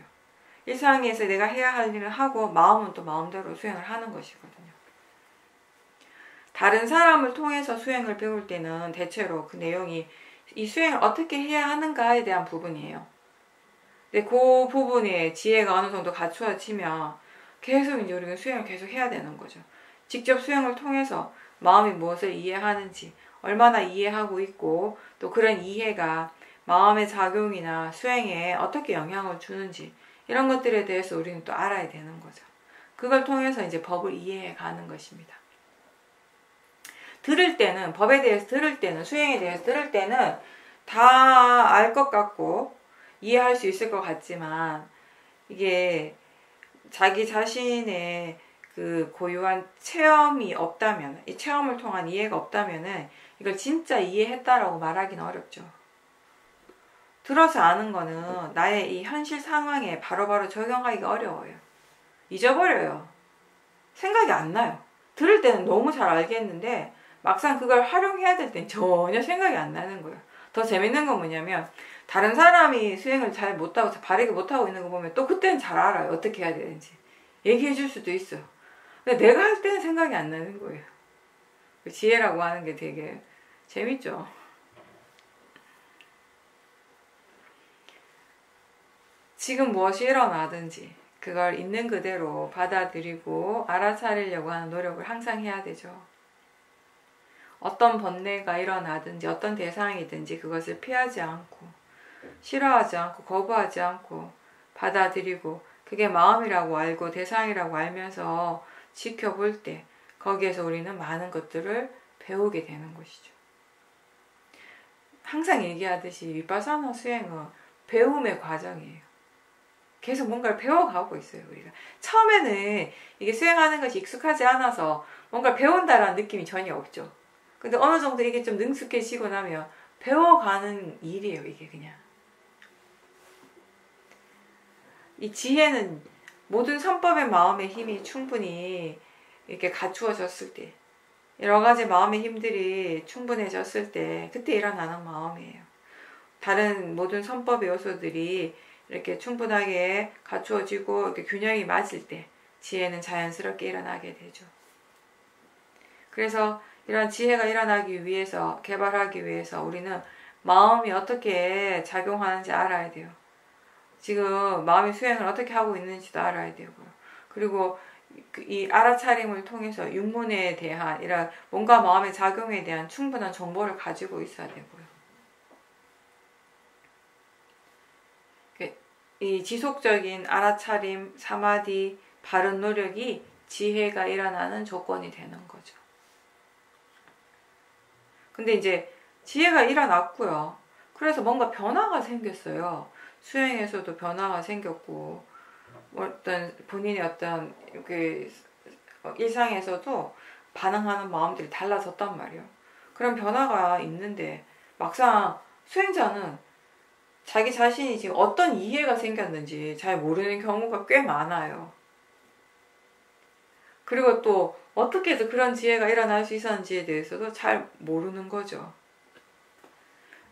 일상에서 내가 해야 할 일을 하고 마음은 또 마음대로 수행을 하는 것이거든요. 다른 사람을 통해서 수행을 배울 때는 대체로 그 내용이 이 수행을 어떻게 해야 하는가에 대한 부분이에요. 근데 그 부분에 지혜가 어느 정도 갖추어지면 계속 이제 우리가 수행을 계속 해야 되는 거죠. 직접 수행을 통해서 마음이 무엇을 이해하는지, 얼마나 이해하고 있고, 또 그런 이해가 마음의 작용이나 수행에 어떻게 영향을 주는지, 이런 것들에 대해서 우리는 또 알아야 되는 거죠. 그걸 통해서 이제 법을 이해해 가는 것입니다. 법에 대해서 들을 때는, 수행에 대해서 들을 때는 다 알 것 같고 이해할 수 있을 것 같지만, 이게 자기 자신의 그 고유한 체험이 없다면, 이 체험을 통한 이해가 없다면은 이걸 진짜 이해했다라고 말하기는 어렵죠. 들어서 아는 거는 나의 이 현실 상황에 바로바로 적용하기가 어려워요. 잊어버려요. 생각이 안 나요. 들을 때는 너무 잘 알겠는데 막상 그걸 활용해야 될 땐 전혀 생각이 안 나는 거예요. 더 재밌는 건 뭐냐면, 다른 사람이 수행을 잘 못하고 바르게 못하고 있는 거 보면 또 그때는 잘 알아요. 어떻게 해야 되는지 얘기해 줄 수도 있어요. 근데 내가 할 때는 생각이 안 나는 거예요. 지혜라고 하는 게 되게 재밌죠. 지금 무엇이 일어나든지 그걸 있는 그대로 받아들이고 알아차리려고 하는 노력을 항상 해야 되죠. 어떤 번뇌가 일어나든지 어떤 대상이든지 그것을 피하지 않고, 싫어하지 않고, 거부하지 않고 받아들이고, 그게 마음이라고 알고 대상이라고 알면서 지켜볼 때 거기에서 우리는 많은 것들을 배우게 되는 것이죠. 항상 얘기하듯이 위파사나 수행은 배움의 과정이에요. 계속 뭔가를 배워가고 있어요, 우리가. 처음에는 이게 수행하는 것이 익숙하지 않아서 뭔가를 배운다라는 느낌이 전혀 없죠. 근데 어느 정도 이게 좀 능숙해지고 나면 배워가는 일이에요, 이게 그냥. 이 지혜는 모든 선법의 마음의 힘이 충분히 이렇게 갖추어졌을 때, 여러 가지 마음의 힘들이 충분해졌을 때, 그때 일어나는 마음이에요. 다른 모든 선법의 요소들이 이렇게 충분하게 갖추어지고 이렇게 균형이 맞을 때 지혜는 자연스럽게 일어나게 되죠. 그래서 이런 지혜가 일어나기 위해서, 개발하기 위해서 우리는 마음이 어떻게 작용하는지 알아야 돼요. 지금 마음의 수행을 어떻게 하고 있는지도 알아야 되고요. 그리고 이 알아차림을 통해서 육문에 대한 이런 몸과 마음의 작용에 대한 충분한 정보를 가지고 있어야 되고요. 이 지속적인 알아차림, 사마디, 바른 노력이 지혜가 일어나는 조건이 되는 거죠. 근데 이제 지혜가 일어났고요. 그래서 뭔가 변화가 생겼어요. 수행에서도 변화가 생겼고, 어떤 본인의 어떤 그 일상에서도 반응하는 마음들이 달라졌단 말이에요. 그런 변화가 있는데 막상 수행자는 자기 자신이 지금 어떤 이해가 생겼는지 잘 모르는 경우가 꽤 많아요. 그리고 또 어떻게 해서 그런 지혜가 일어날 수 있었는지에 대해서도 잘 모르는 거죠.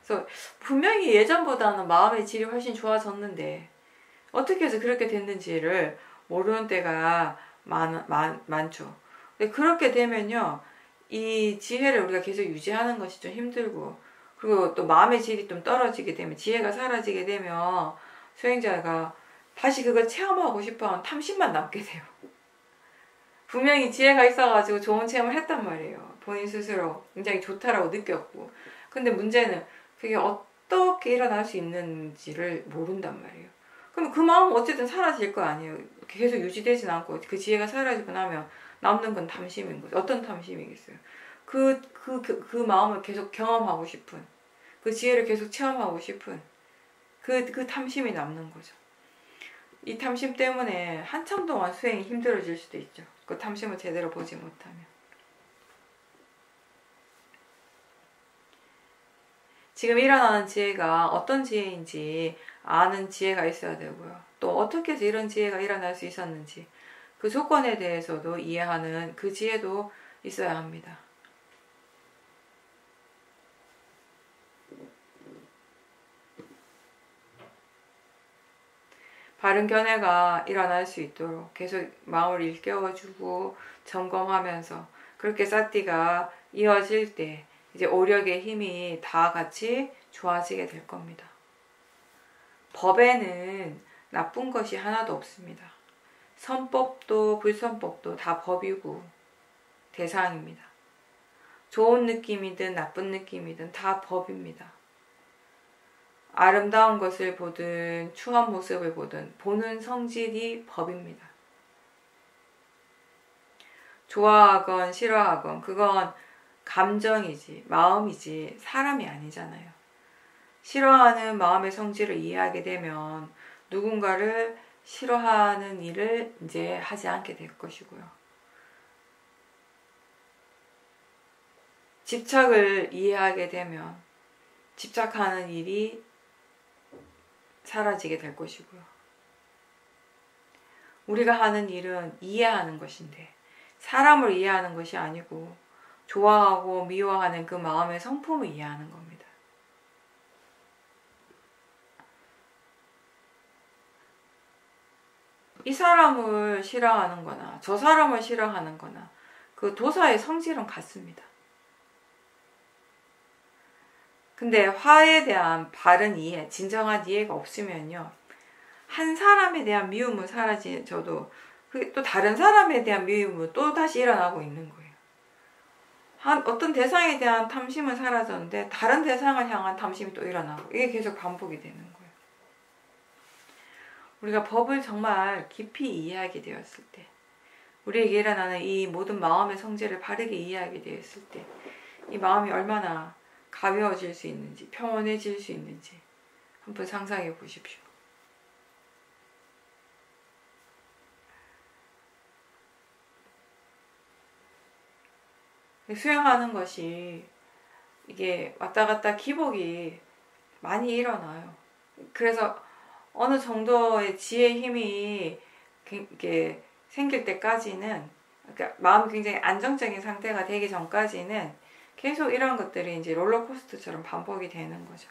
그래서 분명히 예전보다는 마음의 질이 훨씬 좋아졌는데 어떻게 해서 그렇게 됐는지를 모르는 때가 많죠. 근데 그렇게 되면요, 이 지혜를 우리가 계속 유지하는 것이 좀 힘들고, 그리고 또 마음의 질이 좀 떨어지게 되면, 지혜가 사라지게 되면 수행자가 다시 그걸 체험하고 싶어하는 탐심만 남게 돼요. 분명히 지혜가 있어가지고 좋은 체험을 했단 말이에요. 본인 스스로 굉장히 좋다라고 느꼈고. 근데 문제는 그게 어떻게 일어날 수 있는지를 모른단 말이에요. 그럼 그 마음은 어쨌든 사라질 거 아니에요. 계속 유지되진 않고 그 지혜가 사라지고 나면 남는 건 탐심인 거죠. 어떤 탐심이겠어요? 그 마음을 계속 경험하고 싶은, 그 지혜를 계속 체험하고 싶은 그 탐심이 남는 거죠. 이 탐심 때문에 한참 동안 수행이 힘들어질 수도 있죠. 그 탐심을 제대로 보지 못하면. 지금 일어나는 지혜가 어떤 지혜인지 아는 지혜가 있어야 되고요. 또 어떻게 해서 이런 지혜가 일어날 수 있었는지 그 조건에 대해서도 이해하는 그 지혜도 있어야 합니다. 바른 견해가 일어날 수 있도록 계속 마음을 일깨워주고 점검하면서 그렇게 사띠가 이어질 때 이제 오력의 힘이 다 같이 좋아지게 될 겁니다. 법에는 나쁜 것이 하나도 없습니다. 선법도 불선법도 다 법이고 대상입니다. 좋은 느낌이든 나쁜 느낌이든 다 법입니다. 아름다운 것을 보든 추한 모습을 보든 보는 성질이 법입니다. 좋아하건 싫어하건 그건 감정이지 마음이지 사람이 아니잖아요. 싫어하는 마음의 성질을 이해하게 되면 누군가를 싫어하는 일을 이제 하지 않게 될 것이고요. 집착을 이해하게 되면 집착하는 일이 사라지게 될 것이고요. 우리가 하는 일은 이해하는 것인데 사람을 이해하는 것이 아니고 좋아하고 미워하는 그 마음의 성품을 이해하는 겁니다. 이 사람을 싫어하는 거나 저 사람을 싫어하는 거나 그 도사의 성질은 같습니다. 근데 화에 대한 바른 이해, 진정한 이해가 없으면요, 한 사람에 대한 미움은 사라져도 또 다른 사람에 대한 미움은 또 다시 일어나고 있는 거예요. 어떤 대상에 대한 탐심은 사라졌는데 다른 대상을 향한 탐심이 또 일어나고 이게 계속 반복이 되는 거예요. 우리가 법을 정말 깊이 이해하게 되었을 때, 우리에게 일어나는 이 모든 마음의 성질을 바르게 이해하게 되었을 때 이 마음이 얼마나 가벼워질 수 있는지, 평온해질 수 있는지 한번 상상해 보십시오. 수행하는 것이 이게 왔다 갔다 기복이 많이 일어나요. 그래서 어느 정도의 지혜의 힘이 이렇게 생길 때까지는, 그러니까 마음이 굉장히 안정적인 상태가 되기 전까지는 계속 이런 것들이 이제 롤러코스터처럼 반복이 되는 거죠.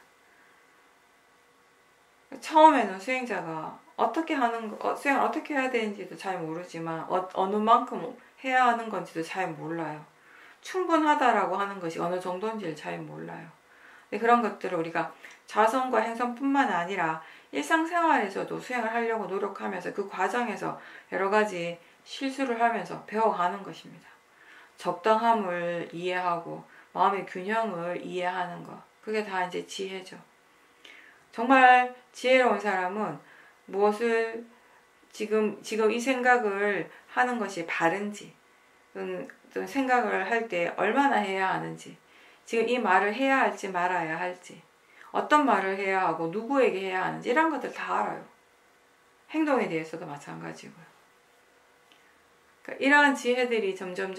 처음에는 수행자가 수행을 어떻게 해야 되는지도 잘 모르지만 어느 만큼 해야 하는 건지도 잘 몰라요. 충분하다라고 하는 것이 어느 정도인지를 잘 몰라요. 근데 그런 것들을 우리가 자성과 행성뿐만 아니라 일상생활에서도 수행을 하려고 노력하면서 그 과정에서 여러 가지 실수를 하면서 배워가는 것입니다. 적당함을 이해하고 마음의 균형을 이해하는 것, 그게 다 이제 지혜죠. 정말 지혜로운 사람은 무엇을 지금 이 생각을 하는 것이 바른지, 또 생각을 할 때 얼마나 해야 하는지, 지금 이 말을 해야 할지 말아야 할지, 어떤 말을 해야 하고 누구에게 해야 하는지 이런 것들 다 알아요. 행동에 대해서도 마찬가지고요. 그러니까 이러한 지혜들이 점점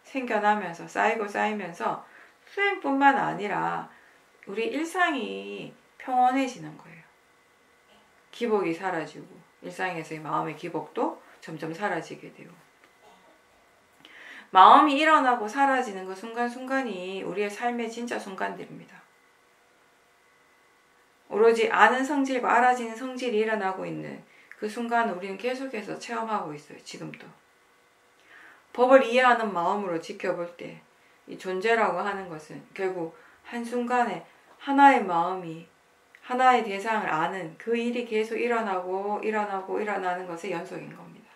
생겨나면서 쌓이면서 수행뿐만 아니라 우리 일상이 평온해지는 거예요. 기복이 사라지고 일상에서의 마음의 기복도 점점 사라지게 되고, 마음이 일어나고 사라지는 그 순간순간이 우리의 삶의 진짜 순간들입니다. 오로지 아는 성질과 알아지는 성질이 일어나고 있는 그 순간을 우리는 계속해서 체험하고 있어요. 지금도. 법을 이해하는 마음으로 지켜볼 때 이 존재라고 하는 것은 결국 한순간에 하나의 마음이 하나의 대상을 아는 그 일이 계속 일어나는 것의 연속인 겁니다.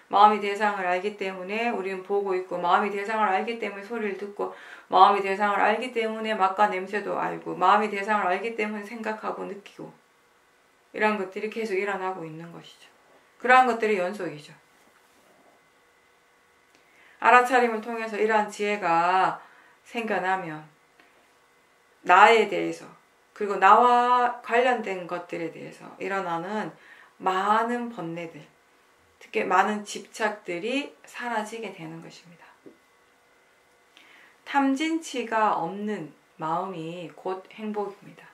마음이 대상을 알기 때문에 우리는 보고 있고, 마음이 대상을 알기 때문에 소리를 듣고, 마음이 대상을 알기 때문에 맛과 냄새도 알고, 마음이 대상을 알기 때문에 생각하고 느끼고, 이런 것들이 계속 일어나고 있는 것이죠. 그러한 것들이 연속이죠. 알아차림을 통해서 이러한 지혜가 생겨나면 나에 대해서, 그리고 나와 관련된 것들에 대해서 일어나는 많은 번뇌들, 특히 많은 집착들이 사라지게 되는 것입니다. 탐진치가 없는 마음이 곧 행복입니다.